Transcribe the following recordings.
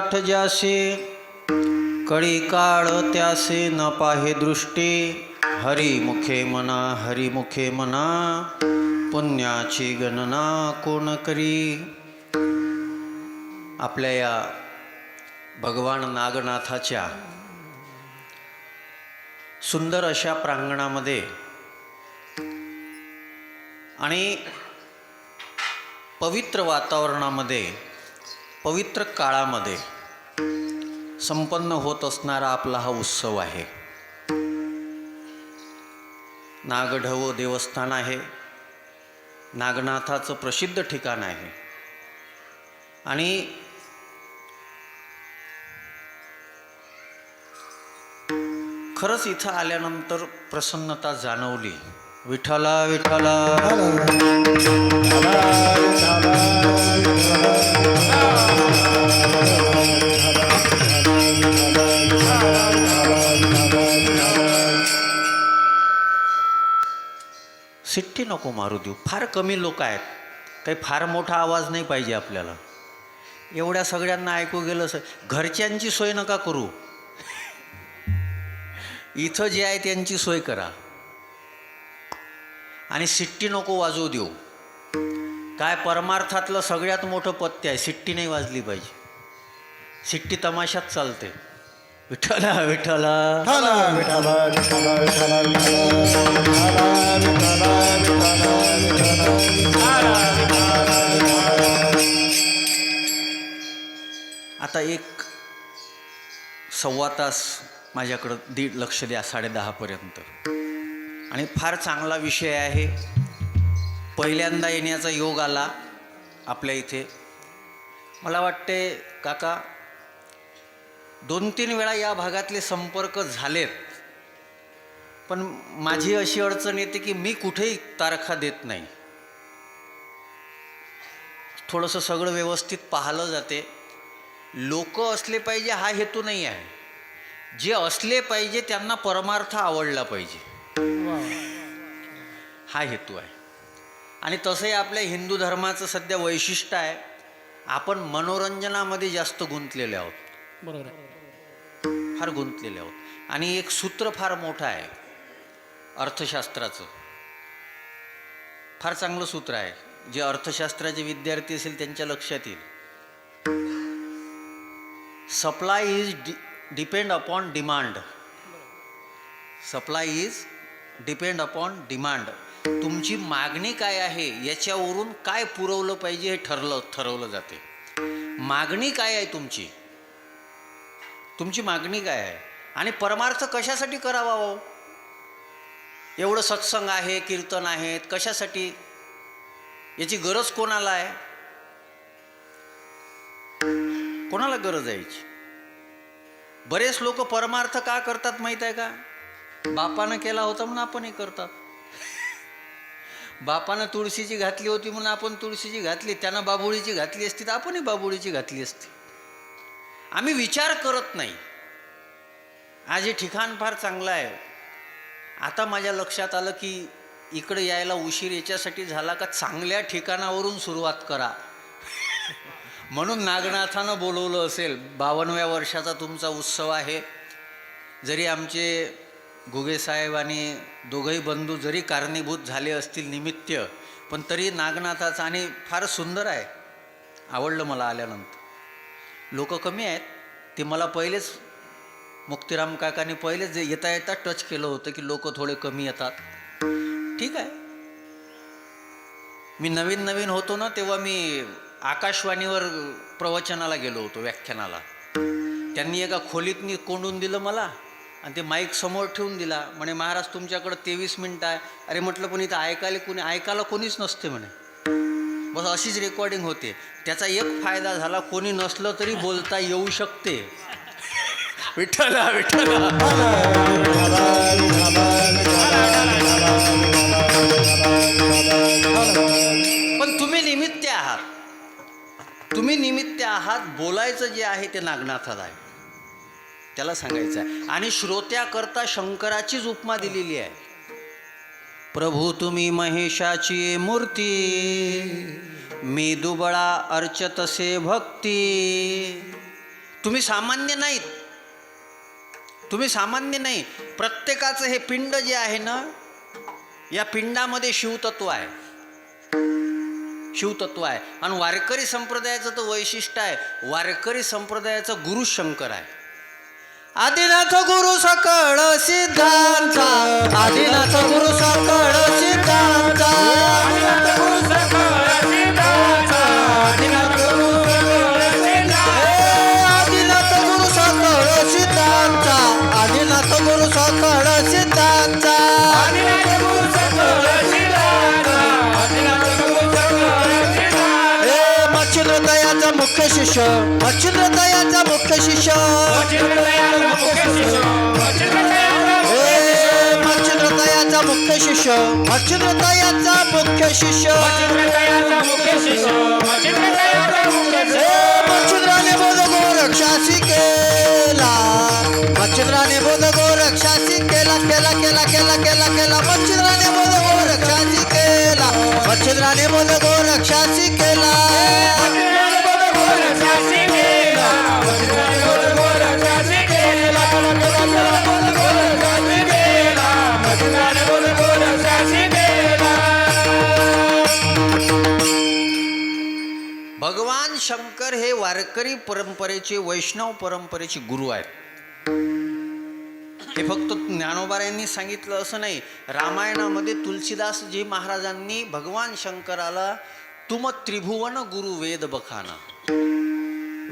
गाठ ज्यासे, कळी काळ त्यासे न पाहे दृष्टी, हरिमुखे मना हरिमुखे मना, पुण्याची गणना कोण करी. आपल्या या भगवान नागनाथाच्या सुंदर अशा प्रांगणामध्ये आणि पवित्र वातावरणामध्ये, पवित्र काळामध्ये संपन्न होत असणारा आपला हा उत्सव आहे. नागढव देवस्थान आहे, नागनाथाचं प्रसिद्ध ठिकाण आहे. आणि खरंच इथं आल्यानंतर प्रसन्नता जाणवली. विठ्ठला विठ्ठला सिट्टी नको मारू देऊ. फार कमी लोक आहेत, काही फार मोठा आवाज नाही पाहिजे आपल्याला. एवढ्या सगळ्यांना ऐकू गेलं. घरच्यांची सोय नका करू, इथं जे आहे त्यांची सोय करा. आणि सिट्टी नको वाजवू देऊ. काय परमार्थातलं सगळ्यात मोठं पथ्य आहे, सिट्टी नाही वाजली पाहिजे. सिट्टी तमाशात चालते. विठ्ठला विठ्ठला आता एक 1.25 तास माझ्याकडं लक्ष द्या, 10:30पर्यंत. आणि फार चांगला विषय आहे. पहिल्यांदा येण्याचा योग आला आपल्या इथे. मला वाटते काका 2-3 वेळा या भागातले संपर्क झालेत, पण माझी अशी अडचण येते की मी कुठेही तारखा देत नाही. थोडंसं सगळं व्यवस्थित पाहिलं जाते. लोक असले पाहिजे हा हेतू नाही आहे. जे असले पाहिजे त्यांना परमार्थ आवडला पाहिजे हा हेतू आहे. आणि तसंही आपल्या हिंदू धर्माचं सध्या वैशिष्ट्य आहे, आपण मनोरंजनामध्ये जास्त गुंतलेले आहोत. बरोबर, फार गुंतलेले आहोत. आणि एक सूत्र फार मोठं आहे अर्थशास्त्राचं, फार चांगलं सूत्र आहे. जे अर्थशास्त्राचे विद्यार्थी असेल त्यांच्या लक्षात येईल. Supply is depend upon demand. Supply is depend upon demand. तुमची मागणी काय आहे याच्यावरून काय पुरवलं पाहिजे हे ठरवलं जाते. मागणी काय आहे तुमची, तुमची मागणी काय आहे. आणि परमार्थ कशासाठी करावा हो? एवढं सत्संग आहे, कीर्तन आहेत, कशासाठी? याची गरज कोणाला आहे? कोणाला गरज आहे याची? बरेच लोक परमार्थ का करतात माहीत आहे का? बापानं केला होता म्हणून आपणही करतात. बापानं तुळशीची घातली होती म्हणून आपण तुळशीची घातली. त्यानं बाबुळीची घातली असती तर आपणही बाबुळीची घातली असती. आम्ही विचार करत नाही. आज हे ठिकाण फार चांगलं आहे. आता माझ्या लक्षात आलं की इकडे यायला उशीर याच्यासाठी झाला का चांगल्या ठिकाणावरून सुरुवात करा म्हणून नागनाथानं बोलवलं असेल. 52व्या वर्षाचा तुमचा उत्सव आहे. जरी आमचे गुगेसाहेब आणि दोघंही बंधू जरी कारणीभूत झाले असतील निमित्त, पण तरी नागनाथाचं. आणि फार सुंदर आहे, आवडलं मला आल्यानंतर. लोक कमी आहेत. ते मला पहिलेच मुक्तिराम काकांनी पहिलेच जे येता येता टच केलं होतं की लोक थोडे कमी येतात. ठीक आहे. मी नवीन होतो ना तेव्हा मी आकाशवाणीवर प्रवचनाला गेलो होतो, व्याख्यानाला. त्यांनी एका खोलीत कोंडून दिलं मला आणि ते माईक समोर ठेवून दिला. म्हणे महाराज तुमच्याकडं 23 मिनिटं आहे. अरे म्हटलं पण इथं ऐकायला कोणीच नसते म्हणे. बस अशीच रेकॉर्डिंग होते. त्याचा एक फायदा झाला, कोणी नसलं तरी बोलता येऊ शकते. विठ्ठला विठ्ठला पण तुम्ही निमित्त आहात. तुम्ही निमित्त आहात. बोलायचं जे आहे ते नागनाथाला आहे, त्याला सांगायचं आहे. आणि श्रोत्याकरता शंकराचीच उपमा दिलेली आहे. प्रभू तुम्ही महेशाची मूर्ती, मी दुबळा अर्चतसे भक्ती. तुम्ही सामान्य नाहीत, तुम्ही सामान्य नाही. प्रत्येकाचं हे पिंड जे आहे ना, या पिंडामध्ये शिवतत्व आहे, शिवतत्व आहे. आणि वारकरी संप्रदायाचं तर वैशिष्ट्य आहे, वारकरी संप्रदायाचा गुरु शंकर आहे. आदिनाथ गुरु सकळ सिद्धांचा, आदिनाथ गुरु सकळ सिद्धांचा, आदिनाथ गुरु सकळ सिद्धांचा, आदिनाथ गुरु सकळ सिद्धांचा, आदिनाथ गुरु सकळ सिद्धांचा, आदिनाथ गुरु सकळ सिद्धांचा, आदिनाथ गुरु सकळ सिद्धांचा, आदिनाथ गुरु सकळ सिद्धांचा. मच्छिंद्रदयाचा मुख्य शिष्य, मच्छिंद्रदयाचा मुख्य शिष्य, मच्छिंद्रदयाचा मुख्य शिष्य, मच्छिंद्रदयाचा मुख्य शिष्य, मच्छिंद्रदयाचा मुख्य शिष्य, मच्छिंद्राने बोध गोरक्षासी केला, मच्छिंद्राने बोध गोरक्षासी केला, केला केला केला केला केला, मच्छिंद्राने बोध गोरक्षासी केला, मच्छिंद्राने बोध गोरक्षासी केला, भगवान शंकर हे वारकरी परंपरेचे, वैष्णव परंपरेचे गुरु आहेत. हे फक्त ज्ञानोबा यांनी सांगितलं असं नाही. रामायणामध्ये तुलसीदासजी महाराजांनी भगवान शंकराला तुम त्रिभुवन गुरु वेद बखाना,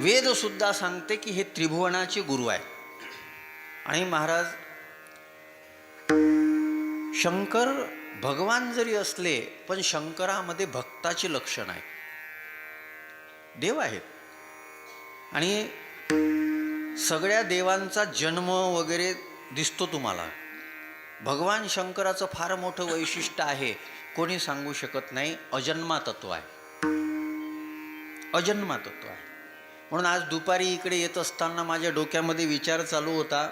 वेद सुद्धा सांगते की हे त्रिभुवनाचे गुरु आहेत. आणि महाराज शंकर भगवान जरी असले पण शंकरामध्ये भक्ताचे लक्षण आहे, देव आहेत. आणि सगळ्या देवांचा जन्म वगैरे दिसतो तुम्हाला. भगवान शंकराचं फार मोठं वैशिष्ट्य आहे, कोणी सांगू शकत नाही. अजन्मा तत्व आहे, अजन्मा तत्व आहे. म्हणून आज दुपारी इकडे येत असताना माझ्या डोक्यामध्ये विचार चालू होता,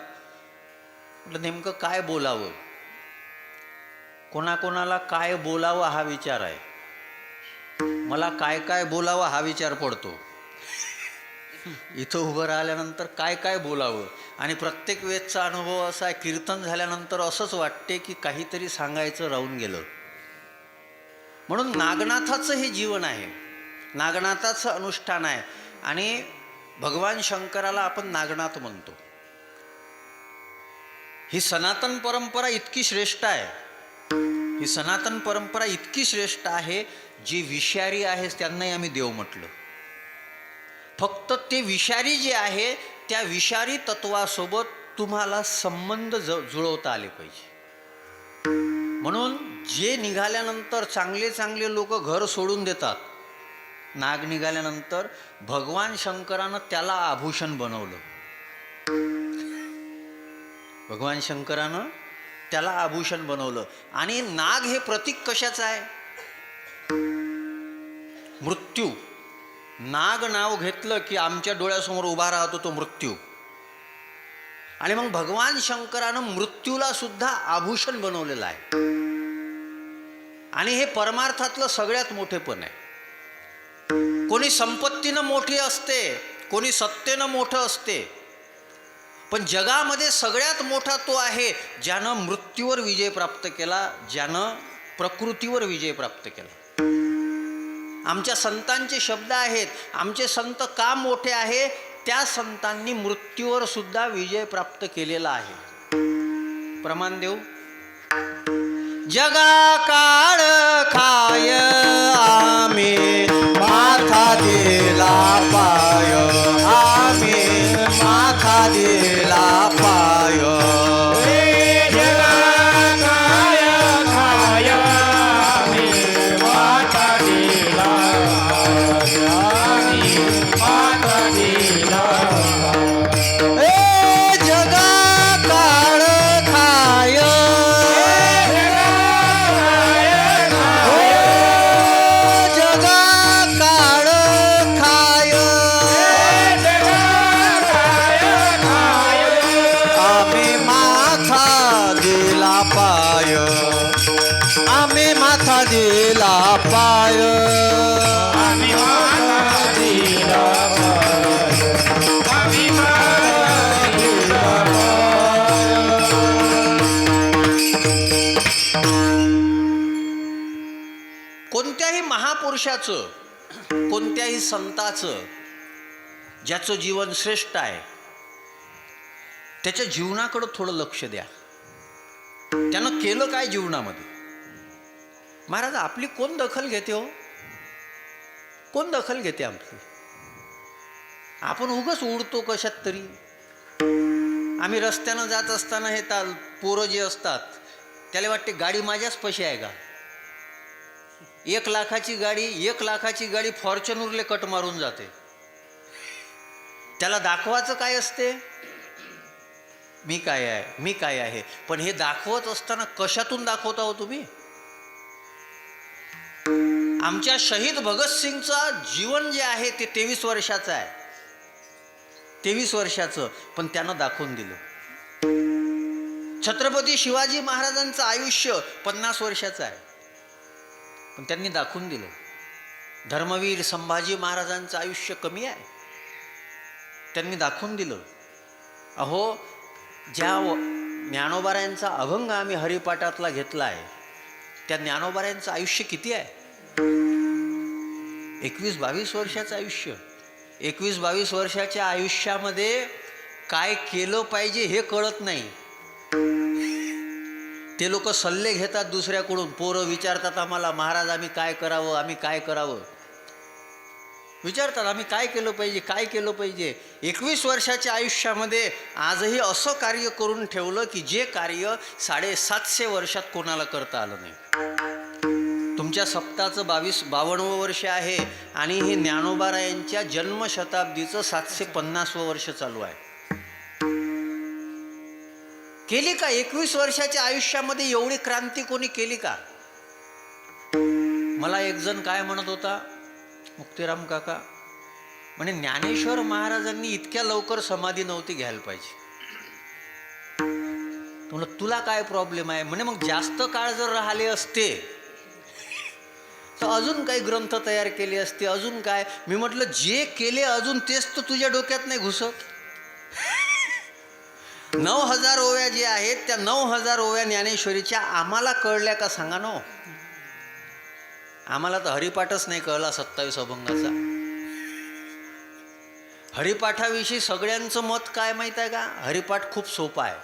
म्हटलं नेमकं काय बोलावं, कोणाकोणाला काय बोलावं हा विचार आहे. मला काय काय बोलावं हा विचार पडतो. इथं उभं राहिल्यानंतर काय काय बोलावं. आणि प्रत्येक वेळचा अनुभव असा आहे, कीर्तन झाल्यानंतर असंच वाटते की काहीतरी सांगायचं राहून गेलं. म्हणून नागनाथाचं हे जीवन आहे, नागनाथाचं अनुष्ठान आहे. आणि भगवान शंकराला आपण नागनाथ म्हणतो. ही सनातन परंपरा इतकी श्रेष्ठ आहे, ही सनातन परंपरा इतकी श्रेष्ठ आहे, जे विषारी आहे त्यांनाही आम्ही देव म्हटलं. फक्त ते विषारी जे आहे त्या विषारी तत्वासोबत तुम्हाला संबंध जुळवता आले पाहिजे. म्हणून जे निघाल्यानंतर चांगले चांगले लोक घर सोडून देतात, नाग निघाल्यानंतर भगवान शंकरानं त्याला आभूषण बनवलं. भगवान शंकरानं त्याला आभूषण बनवलं. आणि नाग हे प्रतीक कशाचं आहे? मृत्यू. नाग नाव घेतलं की आमच्या डोळ्यासमोर उभा राहतो तो मृत्यू. आणि मग भगवान शंकरानं मृत्यूला सुद्धा आभूषण बनवलेलं आहे. आणि हे परमार्थातलं सगळ्यात मोठेपण आहे. कोणी संपत्तीनं मोठी असते, कोणी सत्तेनं मोठं असते, पण जगामध्ये सगळ्यात मोठा तो आहे ज्यानं मृत्यूवर विजय प्राप्त केला, ज्यानं प्रकृतीवर विजय प्राप्त केला. आमच्या संतांचे शब्द आहेत, आमचे संत का मोठे आहे? त्या संतांनी मृत्यूवर सुद्धा विजय प्राप्त केलेला आहे. प्रमाण देऊ. जगा काळ खाय आम्ही माथा दिला पाय, आम्ही माथा दिला पाय. जगा कोणत्याही महापुरुषाचं, कोणत्याही संताचं ज्याचं जीवन श्रेष्ठ आहे त्याच्या जीवनाकडं थोडं लक्ष द्या. त्यानं केलं काय जीवनामध्ये. महाराज आपली कोण दखल घेते हो? कोण दखल घेते आपली? आपण उगाच उडतो कशात तरी. आम्ही रस्त्यानं जात असताना हे पोरं जे असतात त्याला वाटते गाडी माझ्याच पशी आहे का. 1 लाखाची गाडी फॉर्च्युनरले कट मारून जाते. त्याला दाखवायचं काय असते? मी काय आहे. पण हे दाखवत असताना कशातून दाखवता हो तुम्ही? आमच्या शहीद भगतसिंगचं जीवन जे आहे ते 23 वर्षाचं आहे. 23 वर्षाचं, पण त्यानं दाखवून दिलं. छत्रपती शिवाजी महाराजांचं आयुष्य 50 वर्षाचं आहे, पण त्यांनी दाखवून दिलं. धर्मवीर संभाजी महाराजांचं आयुष्य कमी आहे, त्यांनी दाखवून दिलं. अहो, ज्या ज्ञानोबारायांचा अभंग आम्ही हरिपाठातला घेतला आहे त्या ज्ञानोबारायांचं आयुष्य किती आहे? 21-22 वर्षाचं आयुष्य. 21-22 वर्षाच्या आयुष्यामध्ये काय केलं पाहिजे हे कळत नाही. ते लोक सल्ले घेतात दुसऱ्याकडून. पोरं विचारतात आम्हाला, महाराज आम्ही काय करावं विचारतात, आम्ही काय केलं पाहिजे. 21 वर्षाच्या आयुष्यामध्ये आजही असं कार्य करून ठेवलं की जे कार्य 750 वर्षात कोणाला करता आलं नाही. तुमच्या सप्ताचं 52 वर्ष आहे आणि हे ज्ञानोबारायांच्या जन्मशताब्दीचं 750वं वर्ष चालू आहे. केली का 21 वर्षाच्या आयुष्यामध्ये एवढी क्रांती कोणी केली का? मला एक जण काय म्हणत होता, मुक्तीराम काका म्हणे, ज्ञानेश्वर महाराजांनी इतक्या लवकर समाधी नव्हती घ्यायला पाहिजे. म्हणलं तुला काय प्रॉब्लेम आहे? म्हणे मग जास्त काळ जर राहिले असते तर अजून काही ग्रंथ तयार केले असते, अजून काय. मी म्हटलं जे केले अजून तेच तर तुझ्या डोक्यात नाही घुसत. 9000 ओव्या जे आहेत त्या 9000 ओव्या ज्ञानेश्वरीच्या आम्हाला कळल्या का सांगा नो? आम्हाला तर हरिपाठच नाही कळला 27 अभंगाचा. हरिपाठाविषयी सगळ्यांचं मत काय माहीत आहे का? हरिपाठ खूप सोपा आहे.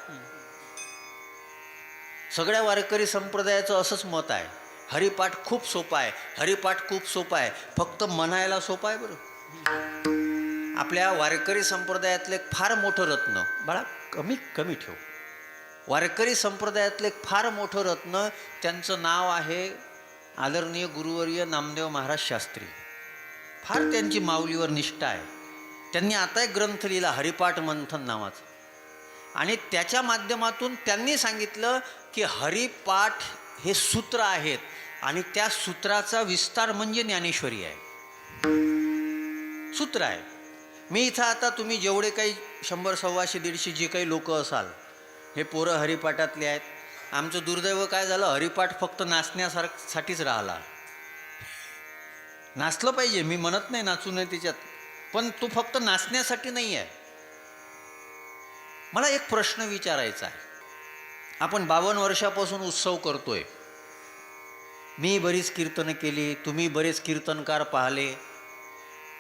सगळ्या वारकरी संप्रदायाचं असंच मत आहे, हरिपाठ खूप सोपा आहे. फक्त म्हणायला सोपा आहे बरं. आपल्या वारकरी संप्रदायातलं एक फार मोठं रत्न, बाळा कमी ठेव. वारकरी संप्रदायातलं एक फार मोठं रत्न, त्यांचं नाव आहे आदरणीय गुरुवर्य नामदेव महाराज शास्त्री. फार त्यांची माऊलीवर निष्ठा आहे. त्यांनी आता एक ग्रंथ लिहिला हरिपाठ मंथन नावाचा, आणि त्याच्या माध्यमातून त्यांनी सांगितलं की हरिपाठ हे सूत्र आहेत आणि त्या सूत्राचा विस्तार म्हणजे ज्ञानेश्वरी आहे. सूत्र आहे. मी इथं आता तुम्ही जेवढे काही 100, 125, 150 जे काही लोक असाल, हे पोरं हरिपाठातले आहेत. आमचं दुर्दैव काय झालं, हरिपाठ फक्त नाचण्यासाठीच राहिला. नाचलं पाहिजे, मी म्हणत नाही नाचू नये त्याच्यात, पण तो फक्त नाचण्यासाठी नाही आहे. मला एक प्रश्न विचारायचा आहे. आपण 52 वर्षापासून उत्सव करतोय. मी बरीच कीर्तनं केली, तुम्ही बरेच कीर्तनकार पाहिले,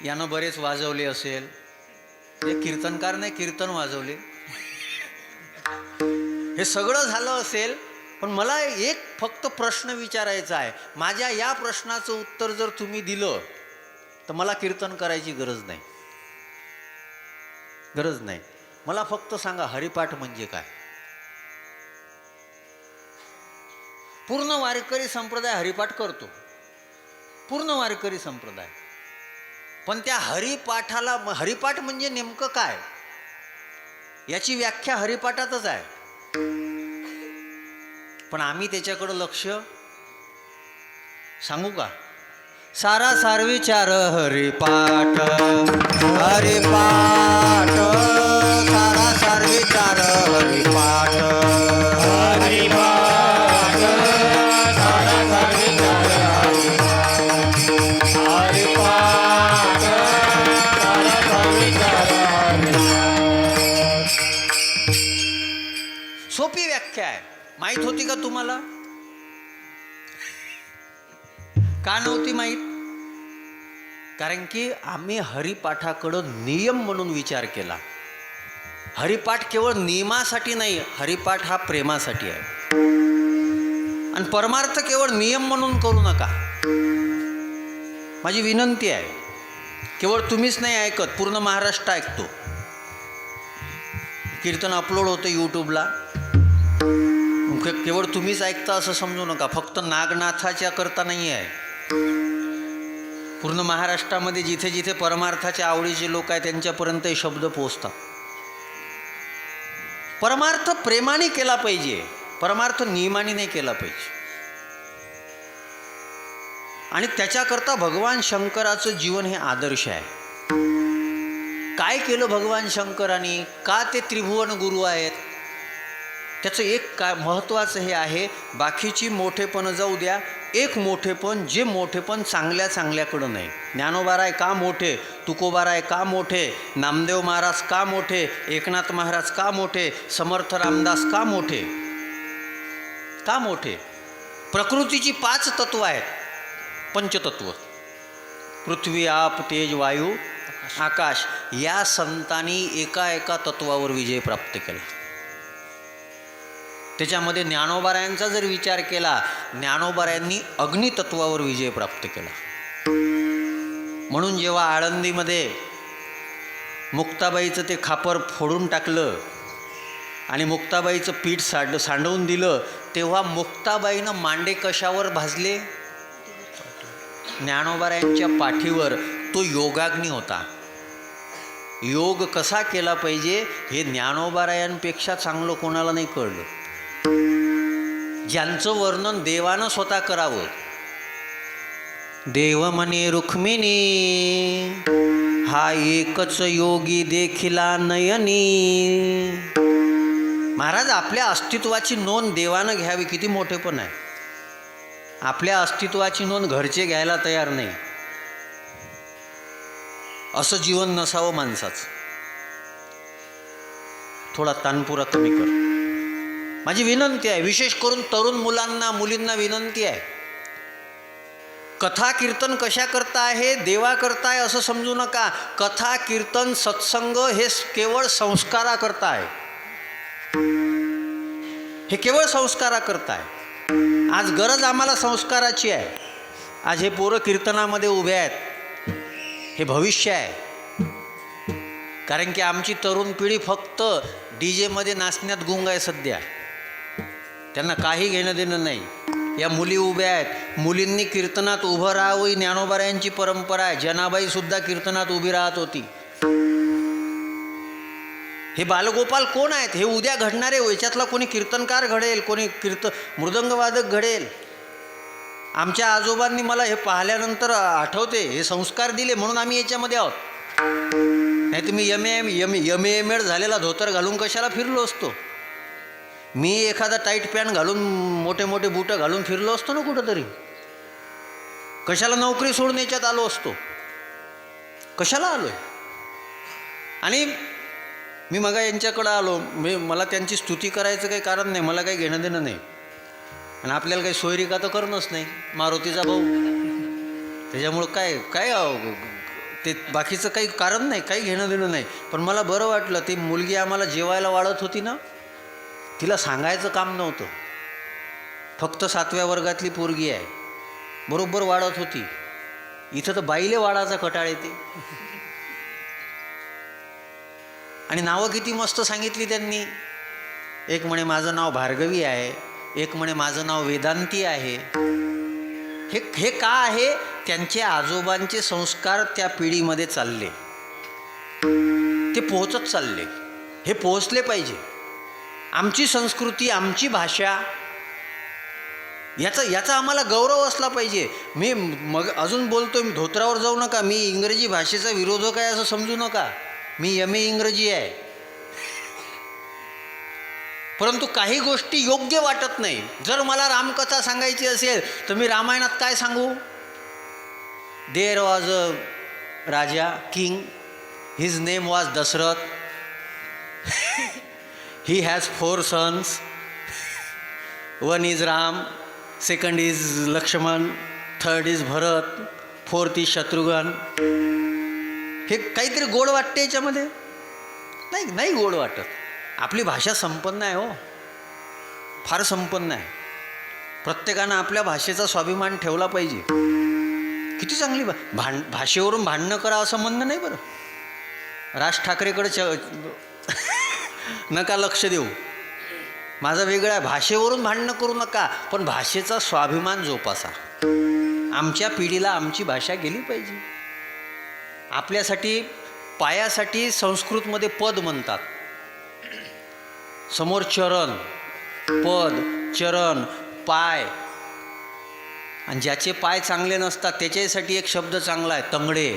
यानं बरेच वाजवले असेल. हे कीर्तनकार नाही, कीर्तन वाजवले, हे सगळं झालं असेल. पण मला एक फक्त प्रश्न विचारायचा आहे. माझ्या या प्रश्नाचं उत्तर जर तुम्ही दिलं तर मला कीर्तन करायची गरज नाही. मला फक्त सांगा, हरिपाठ म्हणजे काय? पूर्ण वारकरी संप्रदाय हरिपाठ करतो, पूर्ण वारकरी संप्रदाय. पण त्या हरिपाठाला, हरिपाठ म्हणजे नेमकं काय याची व्याख्या हरिपाठातच आहे. पण आम्ही त्याच्याकडं लक्ष सांगू का? सारा सारविचार हरिपाठ, हरिपाठ, सारा सारविचार हरिपाठ, हरिपाठ, सारा सारविचार हरिपाठ, सारा सारविचार हरिपाठ. सोपी व्याख्या आहे. माहीत होती का तुम्हाला? का नव्हती माहीत? कारण की आम्ही हरिपाठाकडं नियम म्हणून विचार केला. हरिपाठ केवळ नियमासाठी नाही, हरिपाठ हा प्रेमासाठी आहे. आणि परमार्थ केवळ नियम म्हणून करू नका. माझी विनंती आहे. केवळ तुम्हीच नाही ऐकत, पूर्ण महाराष्ट्र ऐकतो. कीर्तन अपलोड होतं यूट्यूबला. केवळ तुम्हीच ऐकता असं समजू नका. फक्त नागनाथाच्या करता नाही आहे. पूर्ण महाराष्ट्रामध्ये जिथे जिथे परमार्थाच्या आवडीचे लोक आहेत त्यांच्यापर्यंत हे शब्द पोहोचतात. परमार्थ प्रेमाने केला पाहिजे, परमार्थ नियमाने नाही केला पाहिजे. आणि त्याच्याकरता भगवान शंकराचं जीवन हे आदर्श आहे. काय केलं भगवान शंकरांनी? का ते त्रिभुवन गुरु आहेत? त्याचं एक काय महत्त्वाचं हे आहे, बाकीची मोठेपण जाऊ द्या, एक मोठेपण, जे मोठेपण चांगल्या चांगल्याकडं नाही. ज्ञानोबाराय का मोठे, तुकोबाराय का मोठे, नामदेव महाराज का मोठे, एकनाथ महाराज का मोठे, समर्थ रामदास का मोठे? का मोठे? प्रकृतीची 5 तत्व आहेत, पंचतत्व. पृथ्वी, आप, तेज, वायू, आकाश. या संतांनी एका एका तत्वावर विजय प्राप्त केला. त्याच्यामध्ये ज्ञानोबारायांचा जर विचार केला, ज्ञानोबारायांनी अग्नितत्वावर विजय प्राप्त केला. म्हणून जेव्हा आळंदीमध्ये मुक्ताबाईचं ते खापर फोडून टाकलं आणि मुक्ताबाईचं पीठ सांडवून दिलं, तेव्हा मुक्ताबाईनं मांडे कशावर भाजले? ज्ञानोबारायांच्या पाठीवर. तो योगाग्नी होता. योग कसा केला पाहिजे हे ज्ञानोबारायांपेक्षा चांगलं कोणाला नाही कळलं. ज्यांचं वर्णन देवानं स्वतः करावं. देव म्हणे रुक्मिणी, हा एकच योगी देखिला नयनी. महाराज, आपल्या अस्तित्वाची नोंद देवानं घ्यावी. किती मोठेपण आहे. आपल्या अस्तित्वाची नोंद घरचे घ्यायला तयार नाही. असं जीवन नसावं माणसाचं. थोडा तानपुरा कमी कर. माझी विनंती आहे, विशेष करून तरुण मुलांना, मुलींना विनंती आहे. कथा कीर्तन कशा करता आहे? देवा करताय असं समजू नका. कथा कीर्तन सत्संग हे केवळ संस्कारा करता आहे. हे केवळ संस्कारा करता आहे. आज गरज आम्हाला संस्काराची आहे. आज हे पोरं कीर्तनामध्ये उभे आहेत, हे भविष्य आहे. कारण की आमची तरुण पिढी फक्त डीजेमध्ये नाचण्यात गुंग आहे सध्या. त्यांना काही घेणं देणं नाही. या मुली उभ्या आहेत, मुलींनी कीर्तनात उभं राहावं ही ज्ञानोबारायांची परंपरा आहे. जनाबाईसुद्धा कीर्तनात उभी राहत होती. हे बालगोपाल कोण आहेत? हे उद्या घडणारे. याच्यातला कोणी कीर्तनकार घडेल, कोणी मृदंगवादक घडेल. आमच्या आजोबांनी मला हे पाहिल्यानंतर आठवते, हे संस्कार दिले म्हणून आम्ही याच्यामध्ये आहोत. नाही तर मी एम.ए. झालेला धोतर घालून कशाला फिरलो असतो. मी एखादा टाईट पॅन्ट घालून, मोठे मोठे बूटं घालून फिरलो असतो ना कुठंतरी. कशाला नोकरी सोडून याच्यात आलो असतो. कशाला आलो आहे? आणि मी मगा यांच्याकडं आलो. मला त्यांची स्तुती करायचं काही कारण नाही. मला काही घेणं देणं नाही. आणि आपल्याला काही सोयरिका तर करणंच नाही. मारुतीचा भाऊ. त्याच्यामुळं काय ते बाकीचं काही कारण नाही, काही घेणं देणं नाही. पण मला बरं वाटलं. ती मुलगी आम्हाला जेवायला वाढत होती ना, तिला सांगायचं काम नव्हतं. फक्त 7व्या वर्गातली पोरगी आहे, बरोबर वाढत होती. इथं तर बाईले वाढायचा कटाळ येते. आणि नावं किती मस्त सांगितली त्यांनी. एक म्हणे माझं नाव भार्गवी आहे, एक म्हणे माझं नाव वेदांती आहे. हे का आहे? त्यांचे आजोबांचे संस्कार त्या पिढीमध्ये चालले, ते पोहोचत चालले. हे पोहोचले पाहिजे. आमची संस्कृती, आमची भाषा, याचा आम्हाला गौरव असला पाहिजे. मी अजून बोलतो, मी धोत्रावर जाऊ नका. मी इंग्रजी भाषेचा विरोधक आहे असं समजू नका. मी एम.ए. इंग्रजी आहे. परंतु काही गोष्टी योग्य वाटत नाही. जर मला रामकथा सांगायची असेल तर मी रामायणात काय सांगू? There was a raja, king, his name was Dasharath, he has 4 sons. 1 is Ram, 2nd is Lakshman, 3rd is Bharat, 4th is Shatrughan. हे काहीतरी गोड वाटते याच्यामध्ये? नाही गोड वाटत. आपली भाषा संपन्न आहे हो, फार संपन्न आहे. प्रत्येकानं आपल्या भाषेचा स्वाभिमान ठेवला पाहिजे. किती चांगली भाषेवरून भांडणं करा असं म्हणणं नाही बरं. राज ठाकरेकडे नका लक्ष देऊ, माझं वेगळं आहे. भाषेवरून भांडणं करू नका, पण भाषेचा स्वाभिमान जोपासा. आमच्या पिढीला आमची भाषा गेली पाहिजे. आपल्यासाठी पायासाठी संस्कृतमध्ये पद म्हणतात. समोर चरण, पद, चरण, पाय. आणि ज्याचे पाय चांगले नसतात त्याच्यासाठी एक शब्द चांगला आहे, तंगडे.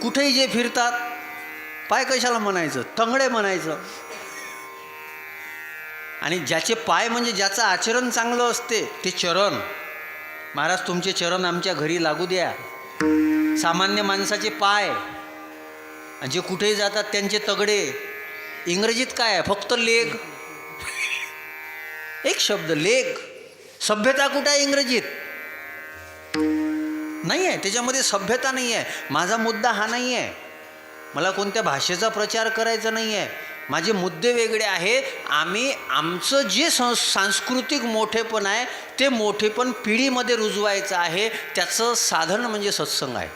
कुठेही जे फिरतात, पाय कशाला म्हणायचं, तंगडे म्हणायचं. आणि ज्याचे पाय म्हणजे ज्याचं आचरण चांगलं असते ते चरण. महाराज तुमचे चरण आमच्या घरी लागू द्या. सामान्य माणसाचे पाय, आणि जे कुठेही जातात त्यांचे तगडे. इंग्रजीत काय आहे, फक्त लेग. एक शब्द लेग. सभ्यता कुठं आहे इंग्रजीत? नाही आहे, त्याच्यामध्ये सभ्यता नाही आहे. माझा मुद्दा हा नाही आहे. मला कोणत्या भाषेचा प्रचार करायचा नाही आहे. माझे मुद्दे वेगळे आहे. आमचं जे सांस्कृतिक मोठेपण आहे ते मोठेपण पिढीमध्ये रुजवायचं आहे. त्याचं साधन म्हणजे सत्संग आहे.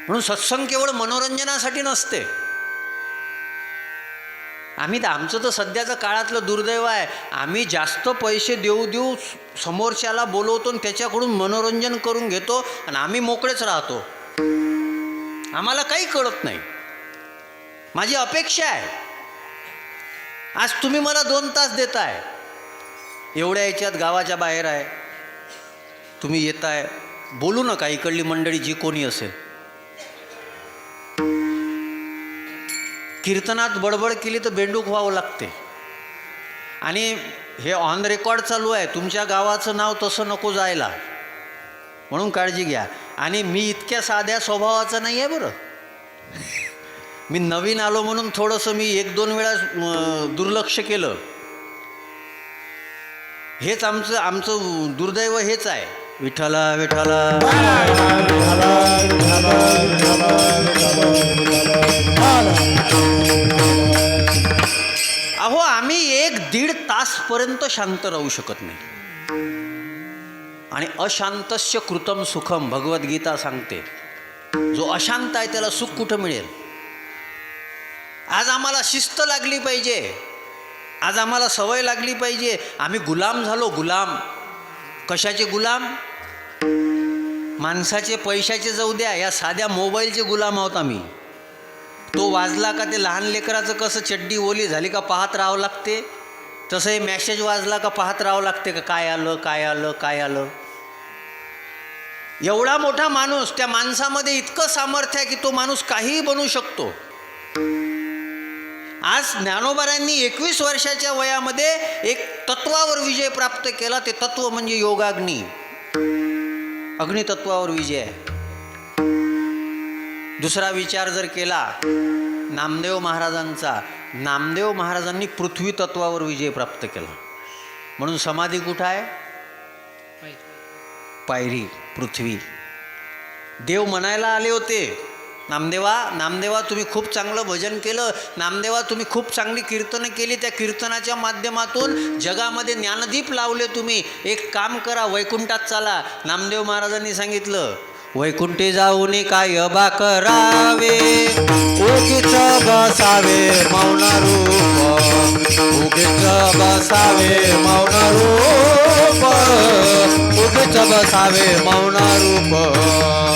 म्हणून सत्संग केवळ मनोरंजनासाठी नसते. आमचं तर सध्याचं काळातलं दुर्दैव आहे. आम्ही जास्त पैसे देऊ समोरच्याला बोलवतो आणि त्याच्याकडून मनोरंजन करून घेतो आणि आम्ही मोकळेच राहतो. आम्हाला काही कळत नाही. माझी अपेक्षा आहे, आज तुम्ही मला 2 तास देताय, एवढ्या याच्यात गावाच्या बाहेर आहे, तुम्ही येताय, बोलू नका. इकडली मंडळी जी कोणी असेल, कीर्तनात बडबड केली तर बेंडूक व्हावं लागते. आणि हे ऑन रेकॉर्ड चालू आहे, तुमच्या गावाचं नाव तसं नको जायला, म्हणून काळजी घ्या. आणि मी इतक्या साध्या स्वभावाचा नाही आहे बरं. मी नवीन आलो म्हणून थोडंसं मी 1-2 वेळा दुर्लक्ष केलं. हेच आमचं दुर्दैव हेच आहे. विठ्ठला विठ्ठला अहो, आम्ही 1-1.5 तासपर्यंत शांत राहू शकत नाही. आणि अशांतस्य कृतम सुखम, भगवद्गीता सांगते. जो अशांत आहे त्याला सुख कुठं मिळेल? आज आम्हाला शिस्त लागली पाहिजे. आज आम्हाला सवय लागली पाहिजे. आम्ही गुलाम झालो. गुलाम कशाचे गुलाम? माणसाचे, पैशाचे जाऊ द्या, या साध्या मोबाईलचे गुलाम आहोत आम्ही. तो वाजला का ते लहान लेकराचं कसं चड्डी ओली झाली का पाहत राहावं लागते, तसं हे मॅसेज वाजला का पाहत राहावं लागते का काय आलं काय आलं काय आलं. एवढा मोठा माणूस, त्या माणसामध्ये इतकं सामर्थ्य आहे की तो माणूस काहीही बनवू शकतो. आज ज्ञानोबारांनी 21 वर्षाच्या वयामध्ये एक तत्वावर विजय प्राप्त केला. ते तत्व म्हणजे योगाग्नी. अग्नितत्वावर विजय आहे. दुसरा विचार जर केला नामदेव महाराजांचा, नामदेव महाराजांनी पृथ्वी तत्वावर विजय प्राप्त केला. म्हणून समाधी कुठं आहे? पायरी, पृथ्वी. देव म्हणायला आले होते, नामदेवा तुम्ही खूप चांगलं भजन केलं, नामदेवा तुम्ही खूप चांगली कीर्तनं केली, त्या कीर्तनाच्या माध्यमातून जगामध्ये ज्ञानदीप लावले तुम्ही. एक काम करा, वैकुंठात चाला. नामदेव महाराजांनी सांगितलं, वैकुंठी जाऊन काय बा करावे, उगीच बसावे मौन रूप, उगीच बसावे मौन रूप, उगीच बसावे मौन रूप.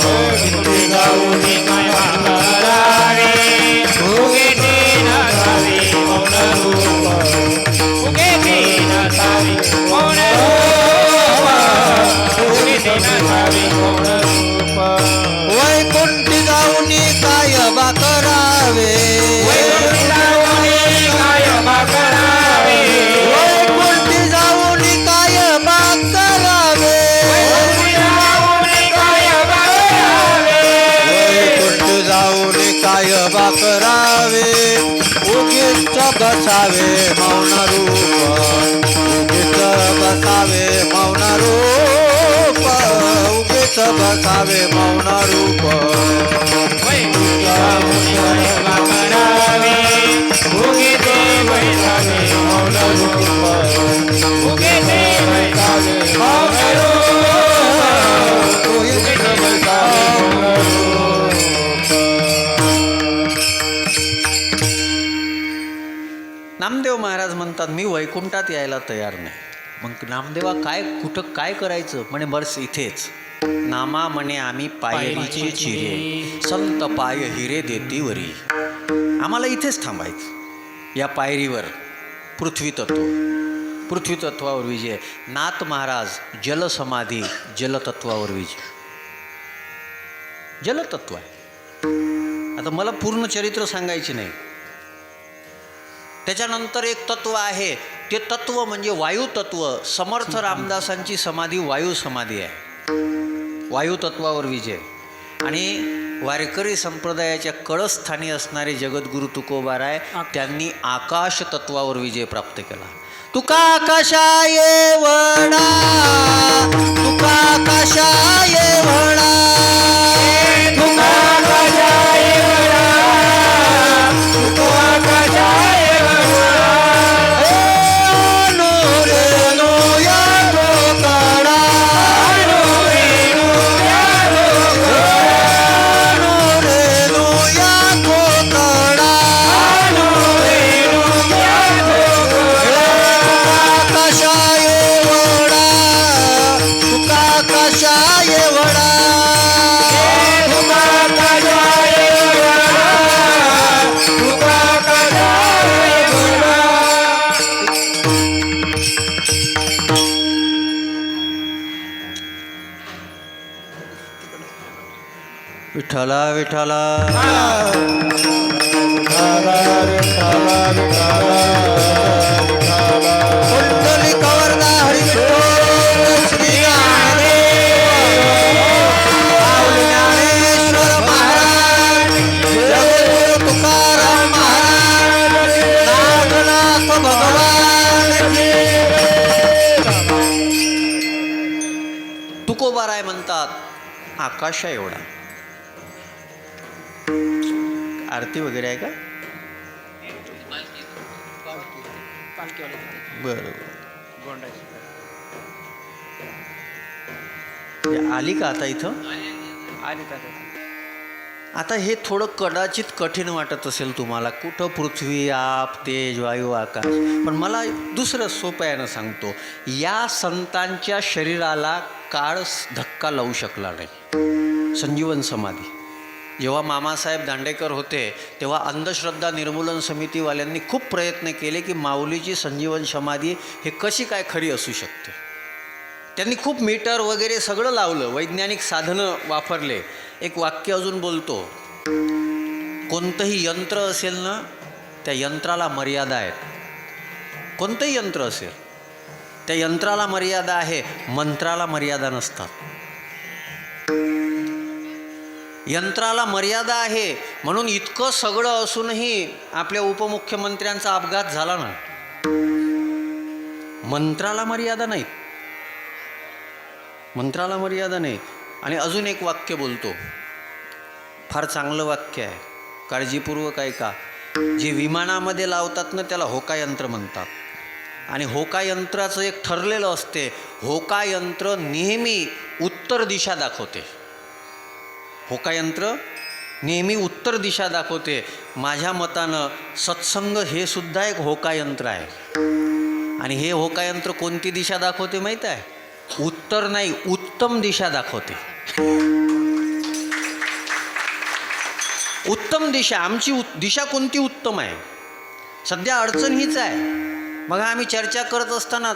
वैकुंठी जाऊन काय बा करावे, उगीच बसावे मौन रूप, उगीच बसावे मौन रूप, उगीच बसावे मौन रूप. वैकुंठी जाऊन काय बा करावे, वैकुंठी जाऊन काय बा करावे, वैकुंठी जाऊन काय बा करावे, वैकुंठी जाऊन काय बा करावे, उगीच बसावे मौन रूप उगीच बसावे मौन रूप उगीच बसावे मौन रूप नामदेव महाराज म्हणतात मी वैकुंठात यायला तयार नाही. मग नामदेवा काय कुठं काय करायचं म्हणे बस इथेच. नामा म्हणे आम्ही पायरीचे चिरे संत पाय हिरे देती वरी. आम्हाला इथेच थांबायचं या पायरीवर. पृथ्वी तत्वावर विजय. नाथ महाराज जलसमाधी जलतत्वावर विजय. जलतत्व आहे. आता मला पूर्ण चरित्र सांगायचे नाही. त्याच्यानंतर एक तत्व आहे, ते तत्व म्हणजे वायुतत्व. समर्थ रामदासांची समाधी वायू समाधी आहे. वायुतत्वावर विजय. आणि वारकरी संप्रदायाच्या कळस्थानी असणारे जगद्गुरु तुकोबाराय त्यांनी आकाश तत्वावर विजय प्राप्त केला. तुका आकाशाये वडा तुका आकाशाये वडा तुका आकाशाये वडा तुका आकाशाये विठ्ठला विठ्ठला कुंडली कवरदा हरी श्री ज्ञानेश्वर महाराज जगद्गुरु तुकाराम महाराज नागनाथ भगवान. तुकोबाराय म्हणतात आकाशा एवढा. आरती वगैरे आहे का? बरं आली का आता इथं? आली का? आता हे थोडं कदाचित कठीण वाटत असेल तुम्हाला. कुठं पृथ्वी आप तेज वायू आकाश. पण मला दुसरं सोप्यानं सांगतो. या संतांच्या शरीराला काळ धक्का लावू शकला नाही. संजीवन समाधी जेव्हा मामासाहेब दांडेकर होते तेव्हा अंधश्रद्धा निर्मूलन समितीवाल्यांनी खूप प्रयत्न केले की माऊलीची संजीवन समाधी हे कशी काय खरी असू शकते. त्यांनी खूप मीटर वगैरे सगळं लावलं, वैज्ञानिक साधनं वापरले. एक वाक्य अजून बोलतो. कोणतंही यंत्र असेल ना त्या यंत्राला मर्यादा आहेत. कोणतंही यंत्र असेल त्या यंत्राला मर्यादा आहे, मंत्राला मर्यादा नसतात. यंत्राला मर्यादा आहे म्हणून इतकं सगळं असूनही आपल्या उपमुख्यमंत्र्यांचा अपघात झाला ना. मंत्राला मर्यादा नाहीत. मंत्राला मर्यादा नाही. आणि अजून एक वाक्य बोलतो, फार चांगलं वाक्य आहे, काळजीपूर्वक ऐका. जे विमानामध्ये लावतात ना त्याला होका यंत्र म्हणतात. आणि होका यंत्राचं एक ठरलेलं असते, होका यंत्र नेहमी उत्तर दिशा दाखवते. होका यंत्र नेहमी उत्तर दिशा दाखवते. माझ्या मतानं सत्संग हे सुद्धा एक होका यंत्र आहे. आणि हे होका यंत्र कोणती दिशा दाखवते माहीत आहे? उत्तर नाही, उत्तम दिशा दाखवते. उत्तम दिशा. आमची दिशा कोणती उत्तम आहे? सध्या अडचण हीच आहे. मग आम्ही चर्चा करत असताना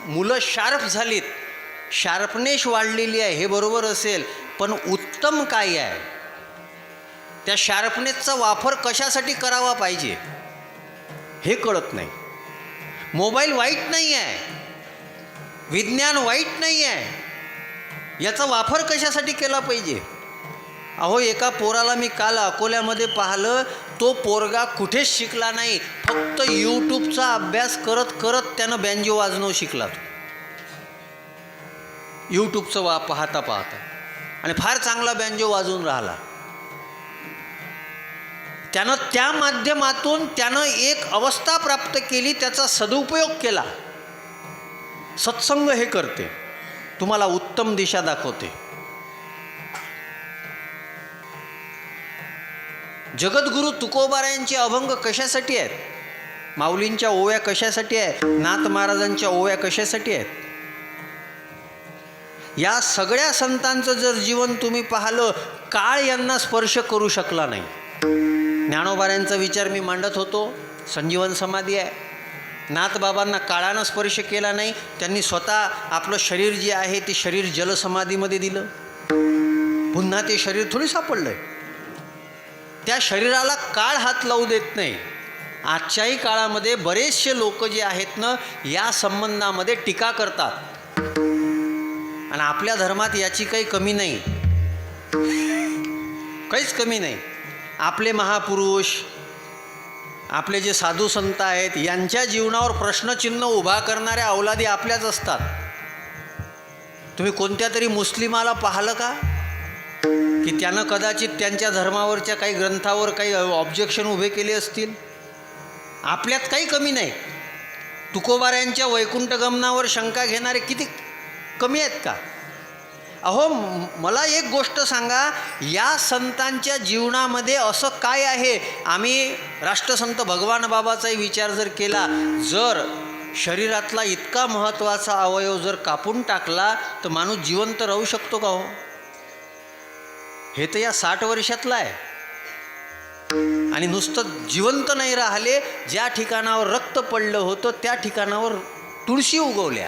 मुलं शार्प झालीत, शार्पनेस वाढलेली आहे, हे बरोबर असेल. पण उत्तम काय आहे? त्या शार्पनेसचा वापर कशासाठी करावा पाहिजे हे कळत नाही. मोबाईल वाईट नाही आहे, विज्ञान वाईट नाही आहे, याचा वापर कशासाठी केला पाहिजे अहो एका पोराला मी काल अकोल्यामध्ये पाहिलं, तो पोरगा कुठेच शिकला नाही, फक्त यूट्यूबचा अभ्यास करत करत त्यानं बँजो वाजवणं शिकला. यूट्यूबचं पाहता पाहता, आणि फार चांगला बँजो वाजवून राहिला. त्यानं त्या माध्यमातून त्यानं एक अवस्था प्राप्त केली, त्याचा सदुपयोग केला. सत्संग हे करते, तुम्हाला उत्तम दिशा दाखवते. जगद्गुरू तुकोबारायांचे अभंग कशासाठी आहेत? माऊलींच्या ओव्या कशासाठी आहेत? नाथ महाराजांच्या ओव्या कशासाठी आहेत? या सगळ्या संतांचं जर जीवन तुम्ही पाहिलं, काळ यांना स्पर्श करू शकला नाही. ज्ञानोबारायांचा विचार मी मांडत होतो, संजीवन समाधी आहे. नाथबाबांना काळानं स्पर्श केला नाही, त्यांनी स्वतः आपलं शरीर जे आहे ते शरीर जलसमाधीमध्ये दिलं. पुन्हा ते शरीर थोडी सापडलं आहे. त्या शरीराला काळ हात लावू देत नाही. आजच्याही काळामध्ये बरेचसे लोक जे आहेत ना, या संबंधामध्ये टीका करतात. आणि आपल्या धर्मात याची काही कमी नाही, काहीच कमी नाही. आपले महापुरुष, आपले जे साधू संत आहेत, यांच्या जीवनावर प्रश्नचिन्ह उभा करणाऱ्या अवलादी आपल्याच असतात. तुम्ही कोणत्या तरी मुस्लिमाला पाहिलं का की त्यानं कदाचित त्यांच्या धर्मावरच्या काही ग्रंथावर काही ऑब्जेक्शन उभे केले असतील? आपल्यात काही कमी नाही. तुकोबारायांच्या वैकुंठ गमनावर शंका घेणारे किती कमी आहेत का? अहो मला एक गोष्ट सांगा, या संतांच्या जीवनामध्ये असं काय आहे? आम्ही राष्ट्रसंत भगवान बाबाचाही विचार जर केला, जर शरीरातला इतका महत्त्वाचा अवयव जर कापून टाकला तर माणूस जिवंत राहू शकतो का हो? हे तर या 60 वर्षातलं आहे. आणि नुसतं जिवंत नाही राहिले, ज्या ठिकाणावर रक्त पडलं होतं त्या ठिकाणावर तुळशी उगवल्या.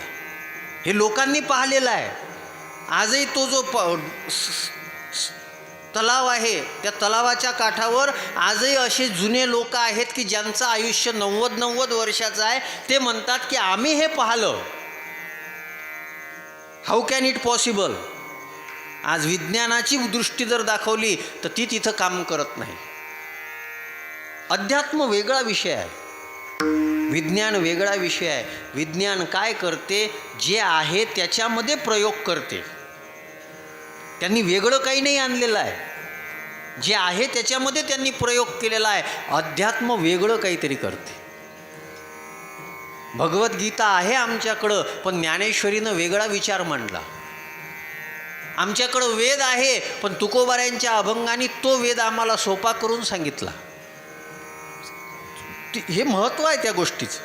हे लोकांनी पाहिलेलं आहे. आजही तो जो तलाव आहे, त्या तलावाच्या काठावर आजही असे जुने लोक आहेत की ज्यांचं आयुष्य 90 वर्षाचं आहे. ते म्हणतात की आम्ही हे पाहिलं. How can it possible? आज विज्ञानाची दृष्टी जर दाखवली तर ती तिथं काम करत नाही. अध्यात्म वेगळा विषय आहे, विज्ञान वेगळा विषय आहे. विज्ञान काय करते? जे आहे त्याच्यामध्ये प्रयोग करते. त्यांनी वेगळं काही नाही आणलेलं आहे, जे आहे त्याच्यामध्ये त्यांनी प्रयोग केलेला आहे. अध्यात्म वेगळं काहीतरी करते. भगवद्गीता आहे आमच्याकडं, पण ज्ञानेश्वरीनं वेगळा विचार मांडला. आमच्याकडं वेद आहे, पण तुकोबारायांच्या अभंगाने तो वेद आम्हाला सोपा करून सांगितला. हे महत्त्व आहे त्या गोष्टीचं.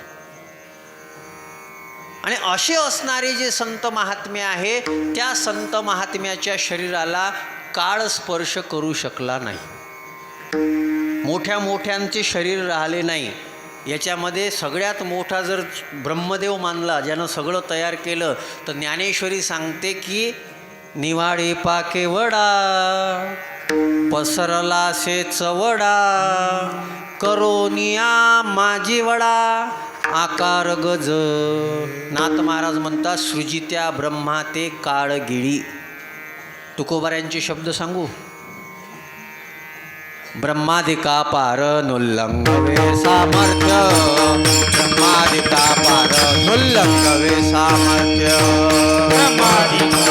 आणि असे असणारे जे संत महात्म्य आहे, त्या संत महात्म्याच्या शरीराला काळ स्पर्श करू शकला नाही. मोठ्या मोठ्यांचे शरीर राहिले नाही. याच्यामध्ये सगळ्यात मोठा जर ब्रह्मदेव मानला, ज्यानं सगळं तयार केलं, तर ज्ञानेश्वरी सांगते की निवाडे पाके वडा, पसरला से चवडा, करोनिया माझी वडा, आकार गज. नाथ महाराज म्हणतात, सृजित्या ब्रह्मा ते काळगिळी. तुकोबारायांचे शब्द सांगू. ब्रह्मादिका पार नुल्लंघवे सामर्थ्य, ब्रह्मादिका पार नुल्लंघवे सामर्थ्य, ब्रह्मादिका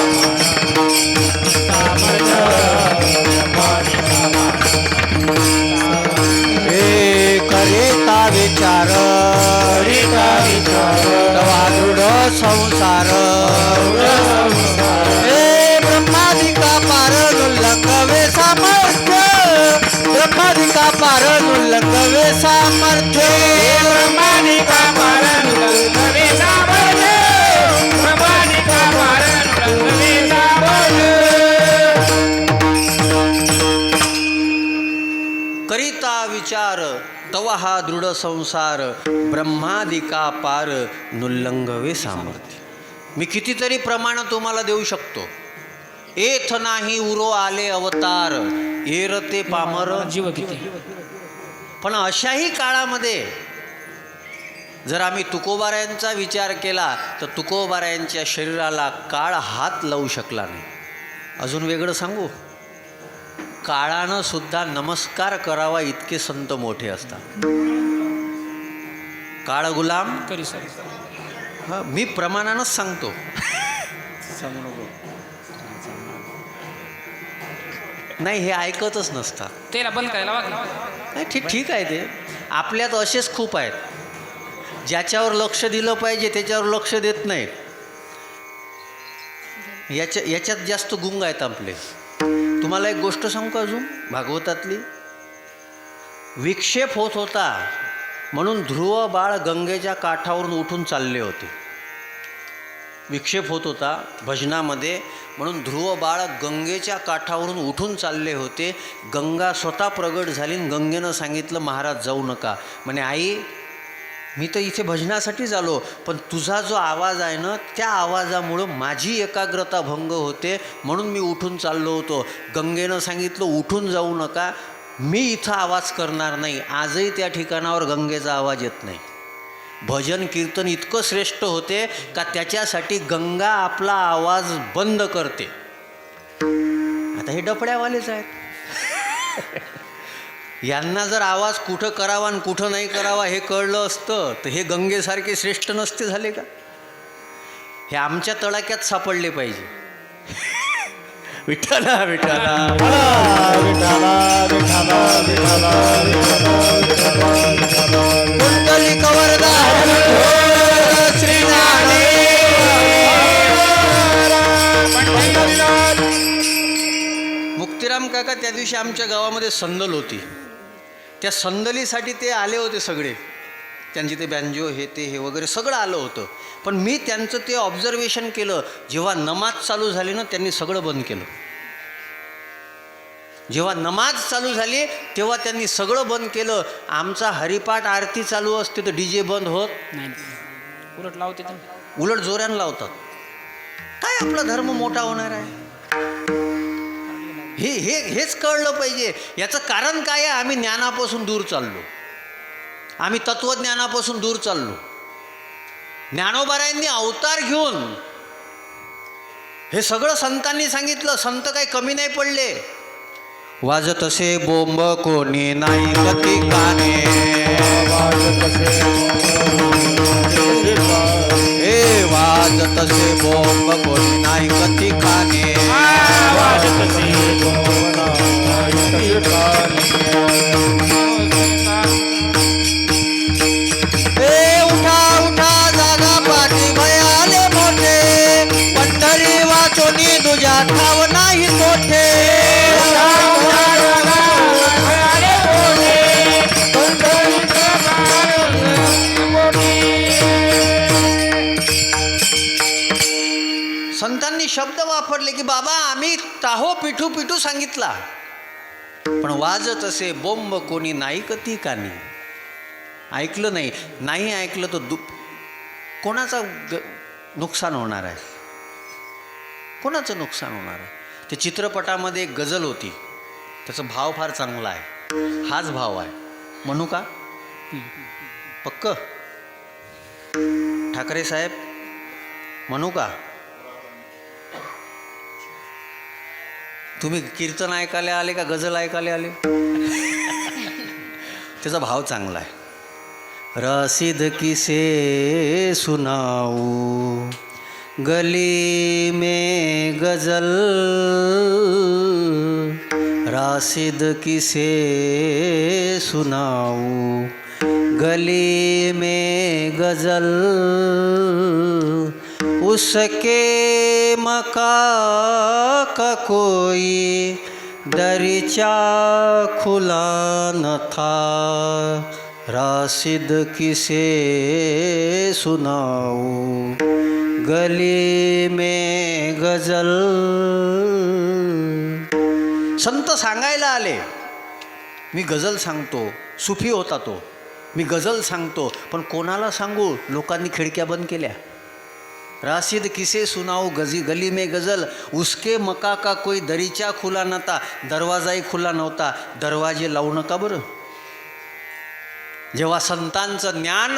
करेता विचार, तवा दृढ संसार, हे ब्रह्मादिका पार नुल्लंघवे सामर्थ्य, ब्रह्मादिका पार नुल्लंघवे सामर्थ्य, ब्रह्मादिका पार नुल्लंघवे सामर्थ्य, ब्रह्मादिका पार नुल्लंघवे सामर्थ्य. करिता विचार तवा हा दृढ संसार, ब्रह्मादिका पार नुल्लंघवे सामर्थ्य. मी कितीतरी प्रमाण तुम्हाला देऊ शकतो. एथ नाही उरो आले अवतार, एरते पामर जीव किती. पण अशाही काळामध्ये जर आम्ही तुकोबारायांचा विचार केला तर तुकोबारायांच्या शरीराला काळ हात लावू शकला नाही. अजून वेगळं सांगू, काळानं सुद्धा नमस्कार करावा इतके संत मोठे असतात. काळ गुलाम करी सर हा मी प्रमाणानंच सांगतो. सांगू नको. नाही हे ऐकतच नसतात. त्याला बंद करायला वागलं. नाही ठीक आहे ते. आपल्यात असेच खूप आहेत, ज्याच्यावर लक्ष दिलं पाहिजे त्याच्यावर लक्ष देत नाहीत. याच्यात जास्त गुंग आहेत आपले. तुम्हाला एक गोष्ट सांगू का अजून भागवतातली. विक्षेप होत होता म्हणून ध्रुव बाळ गंगेच्या काठावरून उठून चालले होते. विक्षेप होत होता भजनामध्ये म्हणून ध्रुव बाळ गंगेच्या काठावरून उठून चालले होते. गंगा स्वतः प्रगट झाली आणि गंगेनं सांगितलं महाराज जाऊ नका. म्हणे आई मी तर इथे भजनासाठीच आलो, पण तुझा जो आवाज आहे ना त्या आवाजामुळं माझी एकाग्रता भंग होते म्हणून मी उठून चाललो होतो. गंगेनं सांगितलं उठून जाऊ नका, मी इथं आवाज करणार नाही. आजही त्या ठिकाणावर गंगेचा आवाज येत नाही. भजन कीर्तन इतकं श्रेष्ठ होते का त्याच्यासाठी गंगा आपला आवाज बंद करते. आता हे डपड्यावालेच आहेत. यांना जर आवाज कुठं करावा आणि कुठं नाही करावा हे कळलं असतं तर हे गंगेसारखे श्रेष्ठ नसते झाले का. हे आमच्या तडाक्यात सापडले पाहिजे. विठ्ठला विठ्ठला कुंडली कवरदा श्री मुक्तिराम काका त्या दिवशी आमच्या गावामध्ये संदल होती. त्या संदलीसाठी ते आले होते सगळे. त्यांची ते बँजो हे ते हे वगैरे सगळं आलं होतं. पण मी त्यांचं ते ऑब्झर्वेशन केलं. जेव्हा नमाज चालू झाली ना त्यांनी सगळं बंद केलं. जेव्हा नमाज चालू झाली तेव्हा त्यांनी सगळं बंद केलं. आमचा हरिपाठ आरती चालू असते तर DJ बंद होत नाही, उलट लावते ते. उलट जोऱ्यानं लावतात. काय आपला धर्म मोठा होणार आहे. हेच कळलं पाहिजे. याचं कारण काय आहे. आम्ही ज्ञानापासून दूर चाललो. आम्ही तत्वज्ञानापासून दूर चाललो. ज्ञानोबारायांनी अवतार घेऊन हे सगळं संतांनी सांगितलं. संत काही कमी नाही पडले. वाजत असे बोंब कोणी नाही कधी काने, हे वाजत असे बोंब कोणी नाही कधी काने, ए उठा उठा जागा पाठी भयाले मोठे, पंढरी वाचोनी तुझ्या ठाव नाही तोठे. संतांनी शब्द वापरले की बाबा आम्ही ताहो पिठू पिठू सांगितला, पण वाजत असे बोंब कोणी नाही कती कानी. ऐकलं नाही. नाही ऐकलं तर कोणाचा नुकसान होणार आहे. कोणाचं नुकसान होणार आहे. ते चित्रपटामध्ये एक गझल होती. त्याचा भाव फार चांगला आहे. हाच भाव आहे. म्हणू का पक्क ठाकरे साहेब म्हणू का. तुम्ही कीर्तन ऐकायला आले का गझल ऐकायला आले. त्याचा भाव चांगला आहे. रसीद किसे सुनाऊ गली में गजल, राशिद किसे सुनाऊ गली में गजल, उसके मका का कोई दरीचा खुला न था, राशिद किसे सुनाऊ गली में गजल. संत सांगायला आले. मी गझल सांगतो. सुफी होता तो. मी गझल सांगतो पण कोणाला सांगू. लोकांनी खिडक्या बंद केल्या. राशिद किसे सुनाऊ गली में गजल, उसके मका का कोई दरीचा खुला नव्हता. दरवाजाही खुला नव्हता. दरवाजे लावू नका बरं. जेव्हा संतांचं ज्ञान